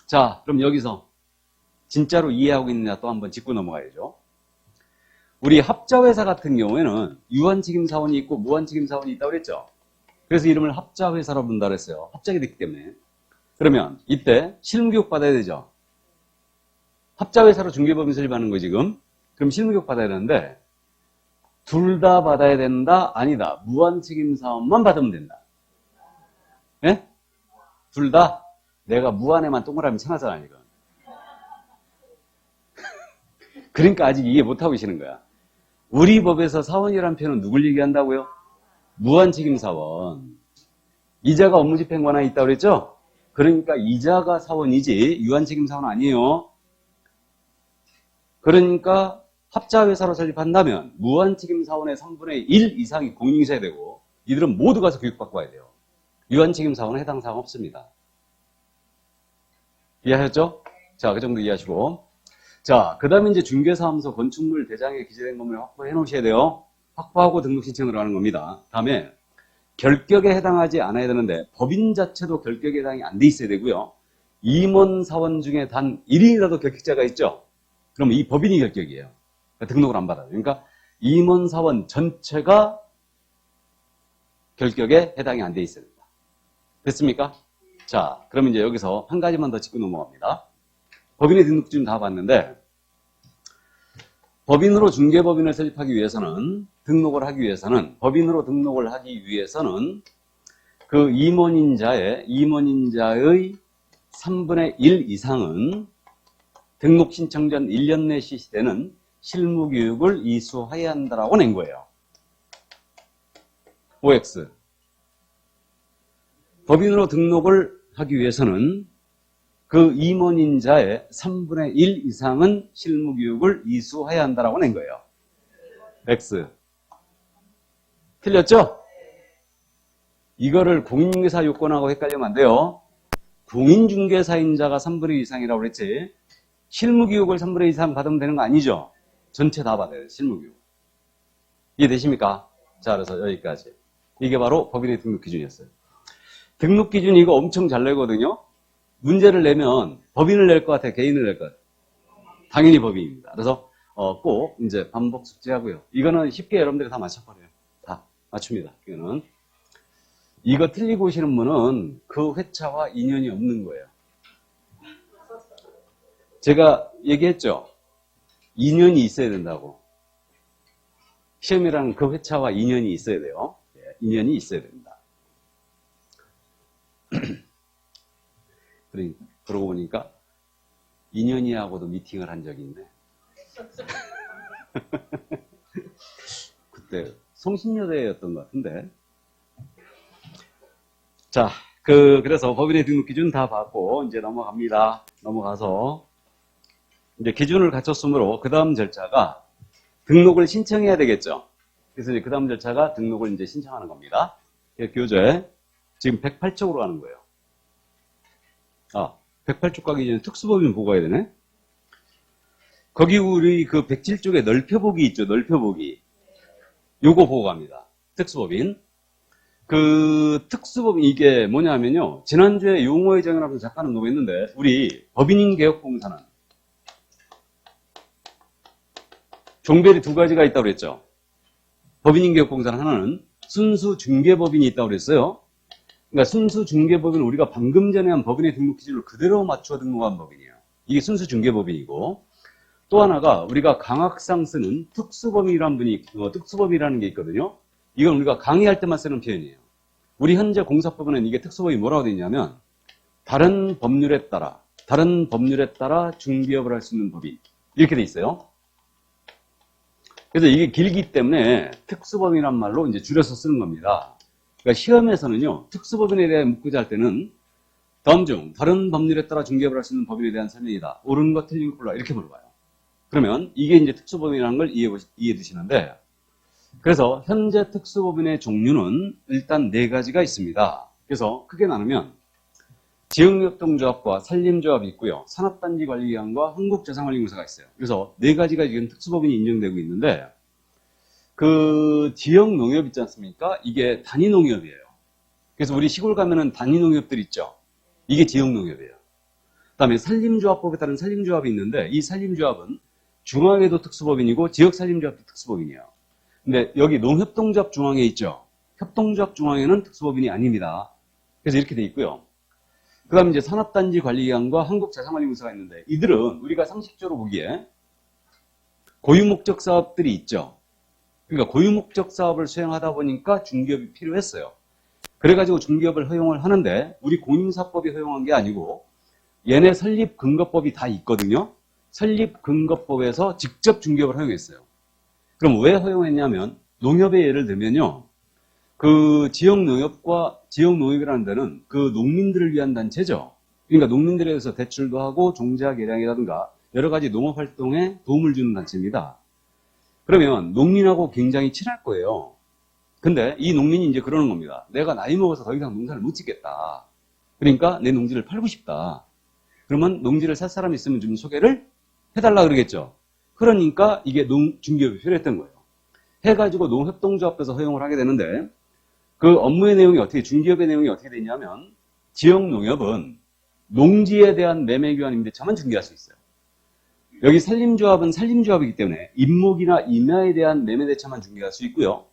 자, 그럼 여기서 진짜로 이해하고 있느냐 또 한번 짚고 넘어가야죠. 우리 합자회사 같은 경우에는 유한책임사원이 있고 무한책임사원이 있다고 그랬죠. 그래서 이름을 합자회사라고 부른다 그랬어요. 합작이 됐기 때문에. 그러면 이때 실무교육 받아야 되죠. 합자회사로 중개법인 설립하는 거 지금. 그럼 실무교육 받아야 되는데 둘 다 받아야 된다? 아니다. 무한책임사원만 받으면 된다. 예? 둘 다? 내가 무한에만 동그라미 쳐놨잖아 이거. 그러니까 아직 이해 못하고 계시는 거야. 우리 법에서 사원이라는 표현은 누굴 얘기한다고요? 무한책임사원. 이자가 업무집행관하에 있다고 그랬죠? 그러니까 이자가 사원이지 유한책임사원 아니에요. 그러니까 합자회사로 설립한다면 무한책임사원의 3분의 1 이상이 공인이셔야 되고 이들은 모두 가서 교육받고 와야 돼요. 유한책임사원은 해당 사항 없습니다. 이해하셨죠? 자, 그 정도 이해하시고. 자, 그 다음에 이제 중개사무소 건축물 대장에 기재된 건물 확보해 놓으셔야 돼요. 확보하고 등록 신청을 하는 겁니다. 다음에 결격에 해당하지 않아야 되는데 법인 자체도 결격에 해당이 안 돼 있어야 되고요. 임원사원 중에 단 1인이라도 결격자가 있죠? 그럼 이 법인이 결격이에요. 그러니까 등록을 안 받아요. 그러니까 임원사원 전체가 결격에 해당이 안 돼 있어야 됩니다. 됐습니까? 자, 그럼 이제 여기서 한 가지만 더 짚고 넘어갑니다. 법인의 등록 기준 다 봤는데 법인으로 중개법인을 설립하기 위해서는 법인으로 등록을 하기 위해서는 그 임원인자의 3분의 1 이상은 등록 신청 전 1년 내 실시되는 실무교육을 이수해야 한다라고 낸 거예요. OX. 법인으로 등록을 하기 위해서는 그 임원인자의 3분의 1 이상은 실무교육을 이수해야 한다라고 낸 거예요. X. 틀렸죠? 이거를 공인중개사 요건하고 헷갈리면 안 돼요. 공인중개사인자가 3분의 1 이상이라고 그랬지. 실무교육을 3분의 1 이상 받으면 되는 거 아니죠? 전체 다 받아야 돼요. 실무교육. 이해되십니까? 자, 그래서 여기까지. 이게 바로 법인의 등록 기준이었어요. 등록 기준 이거 엄청 잘 내거든요. 문제를 내면 법인을 낼 것 같아요? 개인을 낼 것 같아요? 당연히 법인입니다. 그래서 꼭 이제 반복 숙지하고요. 이거는 쉽게 여러분들이 다 맞춰버려요. 다 맞춥니다. 이거 틀리고 오시는 분은 그 회차와 인연이 없는 거예요. 제가 얘기했죠. 인연이 있어야 된다고. 시험이라는 그 회차와 인연이 있어야 돼요. 인연이 있어야 됩니다. 그러고 보니까 인연이하고도 미팅을 한 적이 있네. 그때 성신여대였던 것 같은데. 자, 그래서 법인의 등록 기준 다 봤고 이제 넘어갑니다. 넘어가서 이제 기준을 갖췄으므로 그 다음 절차가 등록을 신청해야 되겠죠. 그래서 이제 그 다음 절차가 등록을 이제 신청하는 겁니다. 교재 지금 108쪽으로 가는 거예요. 108쪽 가기 전에 특수법인 보고 가야 되네. 거기 우리 그 107쪽에 넓혀보기 있죠. 넓혀보기. 요거 보고 갑니다. 특수법인. 그 특수법인 이게 뭐냐면요. 지난주에 용어의 정의라고 잠깐 언급했는데 우리 법인인 개혁공사는 종별이 두 가지가 있다고 그랬죠. 법인인 개혁공사는 하나는 순수 중개법인이 있다고 그랬어요. 그러니까 순수 중개법인은 우리가 방금 전에 한 법인의 등록 기준을 그대로 맞춰 등록한 법인이에요. 이게 순수 중개법인이고 또 하나가 우리가 강학상 쓰는 특수법이라는 게 있거든요. 이건 우리가 강의할 때만 쓰는 표현이에요. 우리 현재 공사법에는 이게 특수법이 뭐라고 되어 있냐면 다른 법률에 따라 중개업을 할 수 있는 법인 이렇게 돼 있어요. 그래서 이게 길기 때문에 특수법이란 말로 이제 줄여서 쓰는 겁니다. 그러니까 시험에서는요, 특수법인에 대해 묻고자 할 때는 다음 중 다른 법률에 따라 중개업을 할 수 있는 법인에 대한 설명이다. 옳은 것, 틀린 것 골라 이렇게 물어봐요. 그러면 이게 이제 특수법인이라는 걸 이해해 두시는데, 그래서 현재 특수법인의 종류는 일단 4가지가 있습니다. 그래서 크게 나누면 지역협동조합과 산림조합이 있고요. 산업단지관리기관과 한국자산관리공사가 있어요. 그래서 4가지가 지금 특수법인이 인정되고 있는데 그 지역농협 있지 않습니까? 이게 단위농협이에요. 그래서 우리 시골 가면은 단위농협들 있죠. 이게 지역농협이에요. 그 다음에 산림조합법에 따른 산림조합이 있는데 이 산림조합은 중앙에도 특수법인이고 지역산림조합도 특수법인이에요. 근데 여기 농협동조합 중앙에 있죠. 협동조합 중앙에는 특수법인이 아닙니다. 그래서 이렇게 돼 있고요. 그 다음에 이제 산업단지관리기관과 한국자산관리공사가 있는데 이들은 우리가 상식적으로 보기에 고유목적 사업들이 있죠. 그러니까 고유목적 사업을 수행하다 보니까 중개업이 필요했어요. 그래가지고 중개업을 허용을 하는데 우리 공인사법이 허용한 게 아니고 얘네 설립근거법이 다 있거든요. 설립근거법에서 직접 중개업을 허용했어요. 그럼 왜 허용했냐면 농협의 예를 들면요. 그 지역농협이라는 데는 그 농민들을 위한 단체죠. 그러니까 농민들에 대해서 대출도 하고 종자 개량이라든가 여러 가지 농업 활동에 도움을 주는 단체입니다. 그러면 농민하고 굉장히 친할 거예요. 근데 이 농민이 이제 그러는 겁니다. 내가 나이 먹어서 더 이상 농사를 못 짓겠다. 그러니까 내 농지를 팔고 싶다. 그러면 농지를 살 사람이 있으면 좀 소개를 해달라 그러겠죠. 그러니까 이게 중개업이 필요했던 거예요. 해가지고 농협동조합에서 허용을 하게 되는데 그 업무의 내용이 중개업의 내용이 어떻게 되냐면 지역농협은 농지에 대한 매매교환 임대차만 중개할 수 있어요. 여기 산림조합은 산림조합이기 때문에 임목이나 임야에 대한 매매대차만 중개할 수 있고요.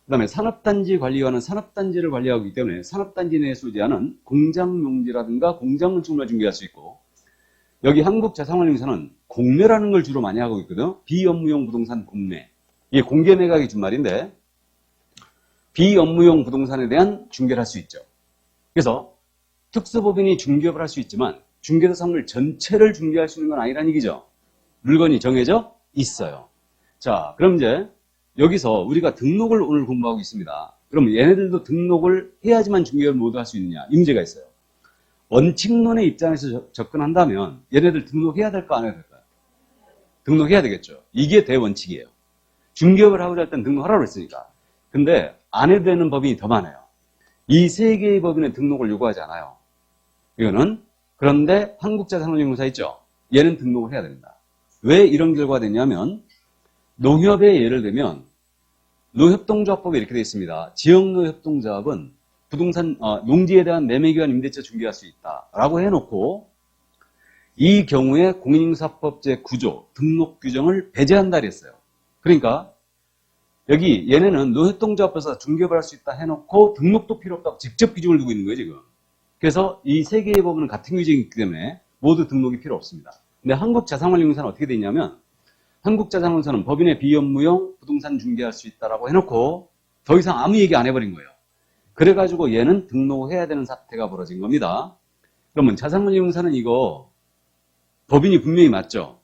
그 다음에 산업단지 관리관은 산업단지를 관리하고 있기 때문에 산업단지 내에 소지하는 공장용지라든가 공장물증을 중개할 수 있고, 여기 한국자산관리공사는 공매라는 걸 주로 많이 하고 있거든요. 비업무용 부동산 공매. 이게 공개매각이 준말인데 비업무용 부동산에 대한 중개를 할 수 있죠. 그래서 특수법인이 중개업을 할 수 있지만 중개대상물 전체를 중개할 수 있는 건 아니라는 얘기죠. 물건이 정해져 있어요. 자, 그럼 이제 여기서 우리가 등록을 오늘 공부하고 있습니다. 그럼 얘네들도 등록을 해야지만 중개업을 모두 할 수 있느냐? 이 문제가 있어요. 원칙론의 입장에서 접근한다면 얘네들 등록해야 될까 안 해야 될까요? 등록해야 되겠죠. 이게 대원칙이에요. 중개업을 하고자 할 땐 등록하라고 했으니까. 근데 안 해도 되는 법인이 더 많아요. 이 세 개의 법인의 등록을 요구하지 않아요. 이거는. 그런데 한국자산관리공사 있죠? 얘는 등록을 해야 됩니다. 왜 이런 결과가 됐냐면 농협에 예를 들면 노협동조합법에 이렇게 되어 있습니다. 지역노협동조합은 부동산 농지에 대한 매매기간 임대차 중개할 수 있다라고 해놓고 이 경우에 공인인사법 제9조 등록 규정을 배제한다 그랬어요. 그러니까 여기 얘네는 노협동조합에서 중개업을 할 수 있다 해놓고 등록도 필요 없다고 직접 규정을 두고 있는 거예요 지금. 그래서 이 세 개의 법은 같은 규정이기 때문에 모두 등록이 필요 없습니다. 근데 한국자산관리공사는 어떻게 되어 있냐면 한국자산관리공사는 법인의 비업무용 부동산 중개할 수 있다라고 해놓고 더 이상 아무 얘기 안 해버린 거예요. 그래가지고 얘는 등록해야 되는 사태가 벌어진 겁니다. 그러면 자산관리공사는 이거 법인이 분명히 맞죠?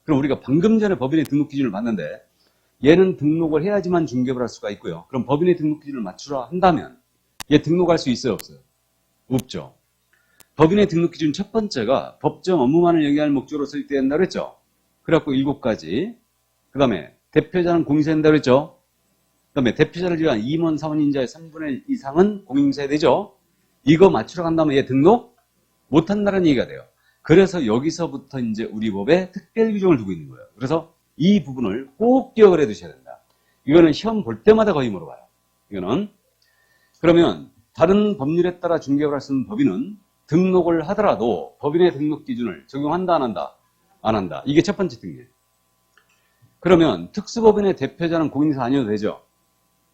그럼 우리가 방금 전에 법인의 등록 기준을 봤는데 얘는 등록을 해야지만 중개업을 할 수가 있고요. 그럼 법인의 등록 기준을 맞추라 한다면 얘 등록할 수 있어요 없어요? 없죠. 법인의 등록 기준 첫 번째가 법정 업무만을 영위할 목적으로 설립된다고 그랬죠. 그래갖고 7가지. 그 다음에 대표자는 공인사야 된다고 그랬죠. 그 다음에 대표자를 위한 임원 사원인자의 3분의 1 이상은 공인사야 되죠. 이거 맞추러 간다면 얘 등록 못한다는 얘기가 돼요. 그래서 여기서부터 이제 우리 법에 특별 규정을 두고 있는 거예요. 그래서 이 부분을 꼭 기억을 해 두셔야 된다. 이거는 시험 볼 때마다 거의 물어봐요. 이거는. 그러면 다른 법률에 따라 중개업을 할 수 있는 법인은 등록을 하더라도 법인의 등록 기준을 적용한다 안 한다? 안 한다. 이게 첫 번째 특례. 그러면 특수법인의 대표자는 공인사 아니어도 되죠.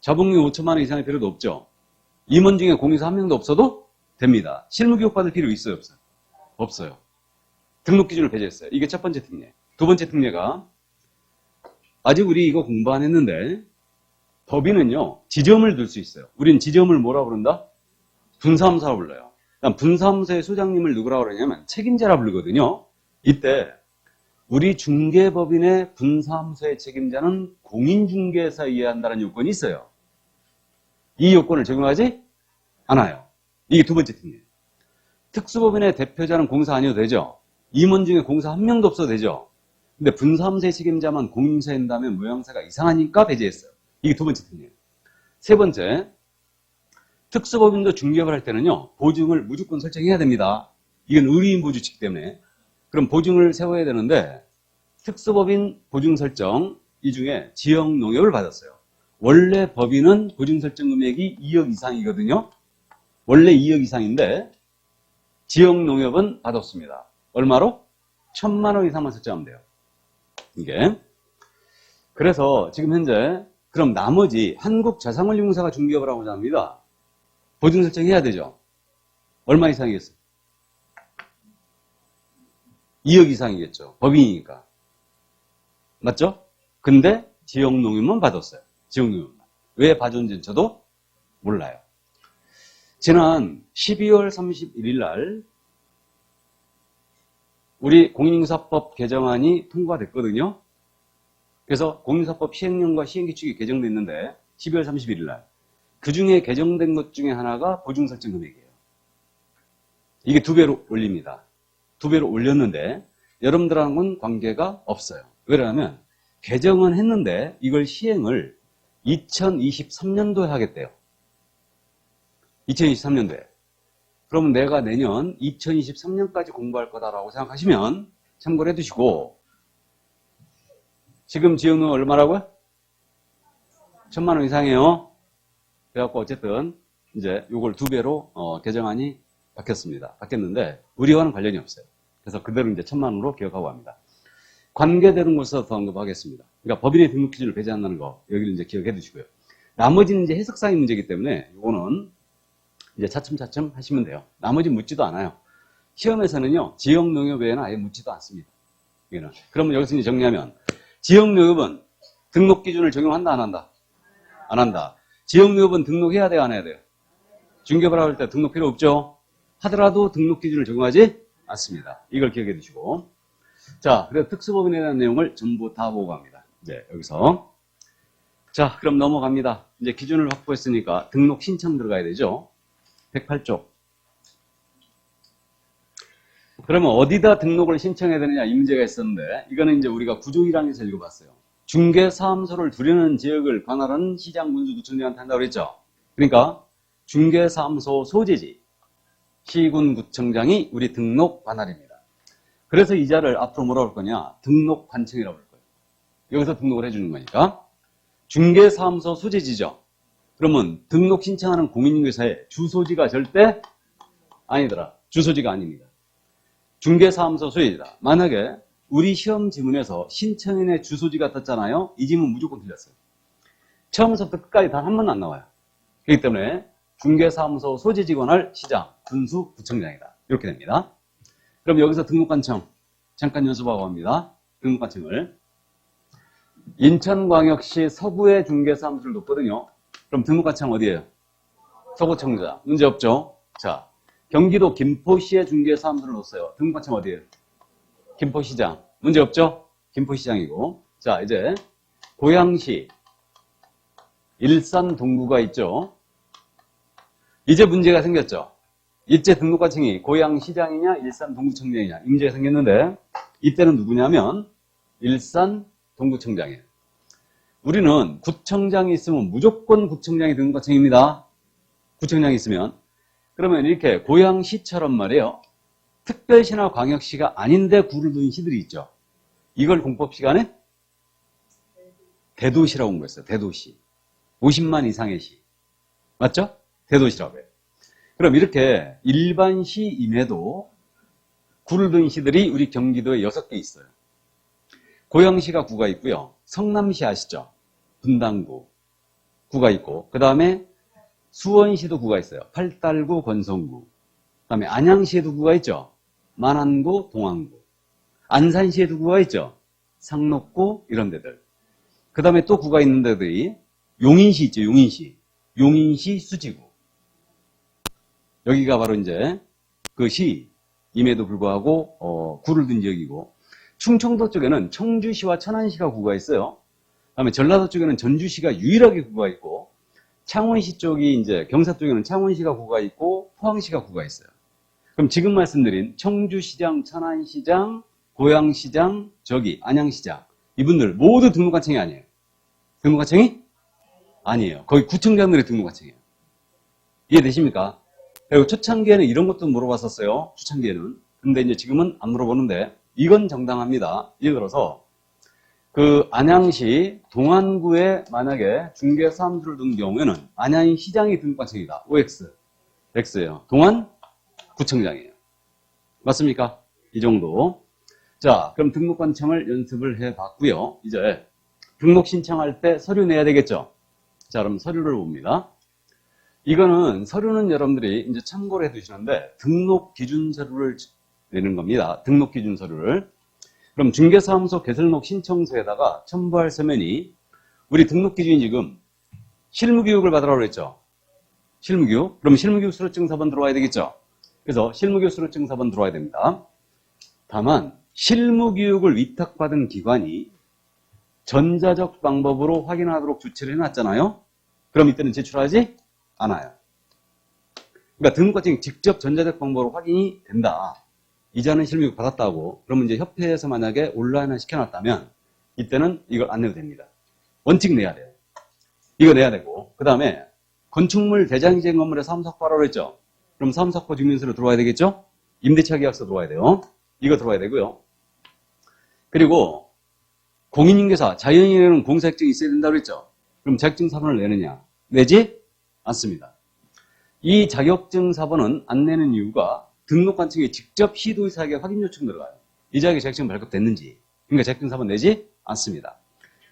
자본금 5천만 원 이상의 필요도 없죠. 임원 중에 공인사 한 명도 없어도 됩니다. 실무교육 받을 필요 있어요 없어요? 없어요. 등록 기준을 배제했어요. 이게 첫 번째 특례. 두 번째 특례가 아직 우리 이거 공부 안 했는데 법인은요 지점을 둘 수 있어요. 우린 지점을 뭐라고 부른다? 분사무소라고 불러요. 분사무소의 소장님을 누구라고 그러냐면 책임자라 부르거든요. 이때 우리 중개법인의 분사무소의 책임자는 공인중개사에 의해야 한다는 요건이 있어요. 이 요건을 적용하지 않아요. 이게 두 번째 특례. 특수법인의 대표자는 공사 아니어도 되죠. 임원 중에 공사 한 명도 없어도 되죠. 근데 분사무소의 책임자만 공인사에 한다면 모양새가 이상하니까 배제했어요. 이게 두 번째 특례. 세 번째, 특수법인도 중개업을 할 때는요, 보증을 무조건 설정해야 됩니다. 이건 의뢰인 보주칙 때문에. 그럼 보증을 세워야 되는데, 특수법인 보증 설정, 이 중에 지역농협을 받았어요. 원래 법인은 보증 설정 금액이 2억 이상이거든요. 원래 2억 이상인데, 지역농협은 받았습니다. 얼마로? 1,000만 원 이상만 설정하면 돼요. 이게. 그래서 지금 현재, 그럼 나머지 한국자산관리공사가 중개업을 하고자 합니다. 보증 설정해야 되죠. 얼마 이상이겠어요? 2억 이상이겠죠. 법인이니까. 맞죠? 근데 지역농협만 받았어요. 지역농협만. 왜 봐줬는지 저도 몰라요. 지난 12월 31일 날 우리 공인인사법 개정안이 통과됐거든요. 그래서 공인인사법 시행령과 시행규칙이 개정됐는데 12월 31일 날 그 중에 개정된 것 중에 하나가 보증 설정 금액이에요. 이게 2배로 올립니다. 2배로 올렸는데 여러분들하고는 관계가 없어요. 왜냐하면 개정은 했는데 이걸 시행을 2023년도에 하겠대요. 2023년도에. 그러면 내가 내년 2023년까지 공부할 거다라고 생각하시면 참고를 해두시고, 지금 지역은 얼마라고요? 1,000만 원 이상이에요. 그래갖고 어쨌든 이제 이걸 2배로 개정안이 바뀌었는데 우리와는 관련이 없어요. 그래서 그대로 이제 1,000만 원으로 기억하고 합니다. 관계되는 곳에서 더 언급하겠습니다. 그러니까 법인의 등록 기준을 배제한다는 거 여기를 이제 기억해 두시고요. 나머지는 이제 해석상의 문제이기 때문에 이거는 이제 차츰차츰 하시면 돼요. 나머지 묻지도 않아요. 시험에서는요, 지역 농협 외에는 아예 묻지도 않습니다. 여기는. 그러면 여기서 이제 정리하면, 지역 농협은 등록 기준을 적용한다, 안 한다? 안 한다. 지역 농협은 등록해야 돼요, 안 해야 돼요? 중개업을 할 때 등록 필요 없죠? 하더라도 등록 기준을 적용하지 않습니다. 이걸 기억해 두시고. 자, 그래서 특수법인에 대한 내용을 전부 다 보고 갑니다. 이제 여기서. 자, 그럼 넘어갑니다. 이제 기준을 확보했으니까 등록 신청 들어가야 되죠? 108쪽. 그러면 어디다 등록을 신청해야 되느냐 이 문제가 있었는데, 이거는 이제 우리가 구조 1항에서 읽어봤어요. 중개사무소를 두려는 지역을 관할하는 시장, 군수, 구청장한테 한다고 그랬죠. 그러니까 중개사무소 소재지 시군 구청장이 우리 등록 관할입니다. 그래서 이 자를 앞으로 뭐라고 할 거냐, 등록 관청이라고 할 거예요. 여기서 등록을 해주는 거니까. 중개사무소 소재지죠. 그러면 등록 신청하는 공인중개사의 주소지가 절대 아니더라. 주소지가 아닙니다. 중개사무소 소재지다. 만약에 우리 시험 지문에서 신청인의 주소지가 떴잖아요. 이 지문 무조건 틀렸어요. 처음부터 끝까지 단 한 번도 안 나와요. 그렇기 때문에 중개사무소 소재지 관할 시장, 군수, 구청장이다. 이렇게 됩니다. 그럼 여기서 등록관청 잠깐 연습하고 합니다. 등록관청을. 인천광역시 서구의 중개사무소를 놓거든요. 그럼 등록관청 어디예요? 서구청장. 문제 없죠? 자, 경기도 김포시의 중개사무소를 놓았어요. 등록관청 어디예요? 김포시장. 문제 없죠? 김포시장이고. 자, 이제 고양시 일산 동구가 있죠. 이제 문제가 생겼죠. 이제 등록관청이 고양시장이냐 일산 동구청장이냐 이 문제가 생겼는데, 이때는 누구냐면 일산 동구청장이에요. 우리는 구청장이 있으면 무조건 구청장이 등록관청입니다. 구청장이 있으면. 그러면 이렇게 고양시처럼 말이에요. 특별시나 광역시가 아닌데 구를 둔 시들이 있죠. 이걸 공법 시간에 대도시라고 한 거였어요. 대도시. 50만 이상의 시. 맞죠? 대도시라고 해요. 그럼 이렇게 일반 시임에도 구를 둔 시들이 우리 경기도에 6개 있어요. 고양시가 구가 있고요. 성남시 아시죠? 분당구 구가 있고, 그 다음에 수원시도 구가 있어요. 팔달구, 권성구. 그 다음에 안양시에도 구가 있죠. 만안구, 동안구. 안산시에도 구가 있죠. 상록구 이런 데들. 그 다음에 또 구가 있는 데들이 용인시 있죠. 용인시. 용인시 수지구. 여기가 바로 이제 그 시임에도 불구하고 구를 둔 지역이고, 충청도 쪽에는 청주시와 천안시가 구가 있어요. 그다음에 전라도 쪽에는 전주시가 유일하게 구가 있고, 창원시 쪽이 이제 경사 쪽에는 창원시가 구가 있고 포항시가 구가 있어요. 그럼 지금 말씀드린 청주시장, 천안시장, 고양시장, 저기 안양시장, 이분들 모두 등록관청이 아니에요. 등록관청이 아니에요. 거기 구청장들의 등록관청이에요. 이해되십니까? 그리고 초창기에는 이런 것도 물어봤었어요. 초창기에는. 근데 이제 지금은 안 물어보는데 이건 정당합니다. 예를 들어서 그 안양시 동안구에 만약에 중개사무소를 둔 경우에는 안양시장이 등록관청이다. OX. X예요. 동안 구청장이에요. 맞습니까? 이 정도. 자, 그럼 등록관청을 연습을 해봤고요. 이제 등록 신청할 때 서류 내야 되겠죠? 자, 그럼 서류를 봅니다. 이거는 서류는 여러분들이 이제 참고를 해 두시는데, 등록 기준 서류를 내는 겁니다. 등록 기준 서류를. 그럼 중개사무소 개설록 신청서에다가 첨부할 서면이, 우리 등록 기준이 지금 실무교육을 받으라고 그랬죠. 실무교육. 그럼 실무교육 수료증4번 들어와야 되겠죠. 그래서 실무교육 수료증4번 들어와야 됩니다. 다만 실무교육을 위탁받은 기관이 전자적 방법으로 확인하도록 조치를 해놨잖아요. 그럼 이때는 제출하지 않아요. 그러니까 등록관청이 직접 전자적 방법으로 확인이 된다. 이자는 실무교육 받았다고. 그러면 이제 협회에서 만약에 온라인을 시켜놨다면 이때는 이걸 안 내도 됩니다. 원칙 내야 돼요. 이거 내야 되고, 그 다음에 건축물 대장이제 건물에 사무사과라고 했죠? 그럼 사무사과 증명서로 들어와야 되겠죠? 임대차 계약서 들어와야 돼요. 이거 들어와야 되고요. 그리고 공인인계사, 자연인에는 공사액증이 있어야 된다고 했죠? 그럼 자격증 사본을 내느냐? 내지 않습니다. 이 자격증 사본은 안 내는 이유가 등록한 측에 직접 시도의사에게 확인 요청 들어가요. 이 자격증 발급됐는지. 그러니까 자격증 사본 내지 않습니다.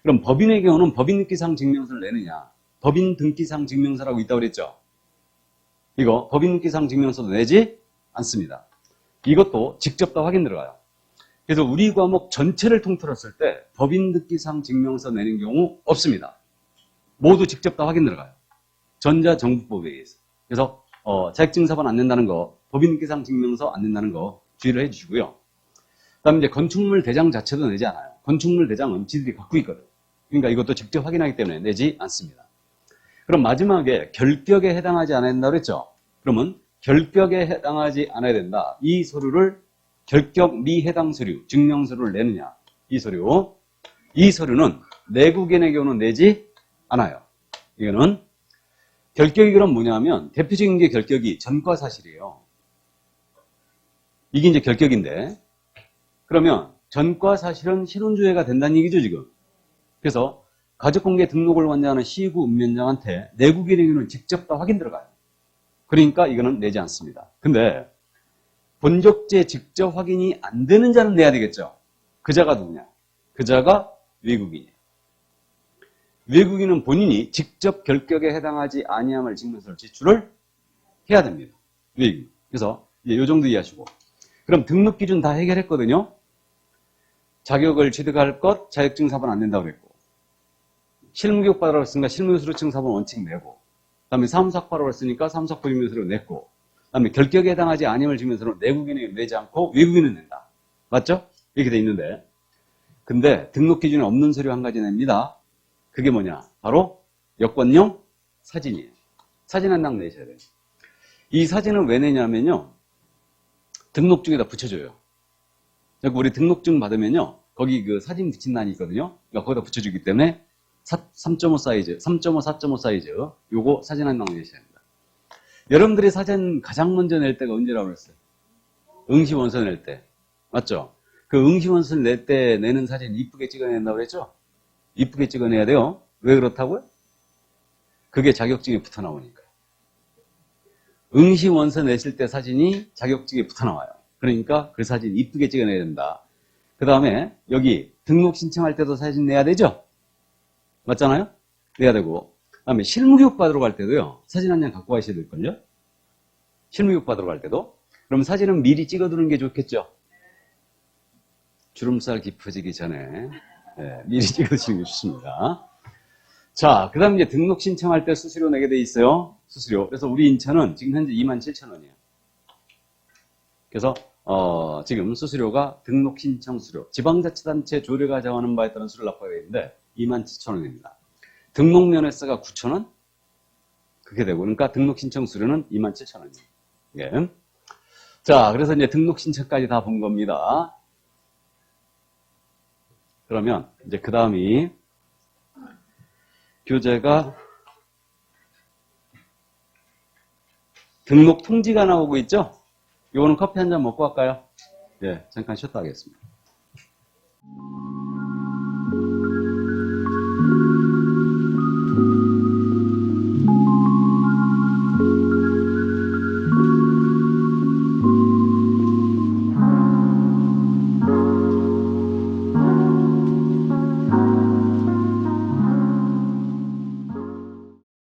그럼 법인의 경우는 법인 등기상 증명서를 내느냐? 법인 등기상 증명서라고 있다고 그랬죠? 이거 법인 등기상 증명서도 내지 않습니다. 이것도 직접 다 확인 들어가요. 그래서 우리 과목 전체를 통틀었을 때 법인 등기상 증명서 내는 경우 없습니다. 모두 직접 다 확인 들어가요. 전자정부법에 의해서. 그래서 자격증 사본 안 낸다는 거, 법인 등기상 증명서 안 낸다는 거 주의를 해주시고요. 그다음에 이제 건축물 대장 자체도 내지 않아요. 건축물 대장은 지들이 갖고 있거든. 그러니까 이것도 직접 확인하기 때문에 내지 않습니다. 그럼 마지막에 결격에 해당하지 않아야 된다고 그랬죠? 그러면 결격에 해당하지 않아야 된다. 이 서류를 결격 미해당 서류, 증명서류를 내느냐. 이 서류. 이 서류는 내국인의 경우는 내지 않아요. 이거는 결격이 그럼 뭐냐면 대표적인 게 결격이 전과사실이에요. 이게 이제 결격인데 그러면 전과사실은 신원조회가 된다는 얘기죠 지금. 그래서 가족관계 등록을 관장하는 시구 읍면장한테 내국인의 경우는 직접 다 확인 들어가요. 그러니까 이거는 내지 않습니다. 근데 본적재 직접 확인이 안 되는 자는 내야 되겠죠. 그 자가 누구냐? 그 자가 외국인이에요. 외국인은 본인이 직접 결격에 해당하지 아니함을 증명서를 제출을 해야 됩니다. 외국인. 그래서 이제 이 정도 이해하시고. 그럼 등록 기준 다 해결했거든요. 자격을 취득할 것, 자격증 사본 안 낸다고 그랬고. 실무교육 받으라고 했으니까 실무수료증 사본 원칙 내고. 그 다음에 사무사과라고 했으니까 사무사과 증명서를 냈고. 그 다음에 결격에 해당하지 아니함을 증명서로 내국인에게 내지 않고 외국인은 낸다. 맞죠? 이렇게 돼 있는데. 근데 등록 기준에 없는 서류 한 가지 냅니다. 그게 뭐냐? 바로 여권용 사진이에요. 사진 한 장 내셔야 돼요. 이 사진은 왜 내냐면요. 등록증에다 붙여줘요. 우리 등록증 받으면요. 거기 그 사진 붙인 난이 있거든요. 그러니까 거기다 붙여주기 때문에 3.5 사이즈, 3.5, 4.5 사이즈 요거 사진 한 장 내셔야 합니다. 여러분들이 사진 가장 먼저 낼 때가 언제라고 그랬어요? 응시원서 낼 때. 맞죠? 그 응시원서 낼 때 내는 사진 이쁘게 찍어낸다고 그랬죠? 이쁘게 찍어내야 돼요. 왜 그렇다고요? 그게 자격증에 붙어 나오니까. 응시원서 내실 때 사진이 자격증에 붙어 나와요. 그러니까 그 사진 이쁘게 찍어내야 된다. 그 다음에 여기 등록 신청할 때도 사진 내야 되죠? 맞잖아요? 내야 되고. 그 다음에 실무교육 받으러 갈 때도요. 사진 한 장 갖고 가셔야 될걸요? 실무교육 받으러 갈 때도. 그럼 사진은 미리 찍어두는 게 좋겠죠? 주름살 깊어지기 전에 미리 찍어두시는 게 좋습니다. 자, 그 다음 이제 등록 신청할 때 수수료 내게 돼 있어요. 수수료. 그래서 우리 인천은 지금 현재 27,000원이에요. 그래서 지금 수수료가 등록 신청 수수료, 지방자치단체 조례가 정하는 바에 따른 수수료를 납부하게 되는데 27,000원입니다. 등록 면회세가 9,000원? 그렇게 되고, 그러니까 등록 신청 수수료는 27,000원이에요. 예. 자, 그래서 이제 등록 신청까지 다 본 겁니다. 그러면 이제 그 다음이 교재가 등록 통지가 나오고 있죠? 요거는 커피 한 잔 먹고 갈까요? 예, 잠깐 쉬었다 하겠습니다.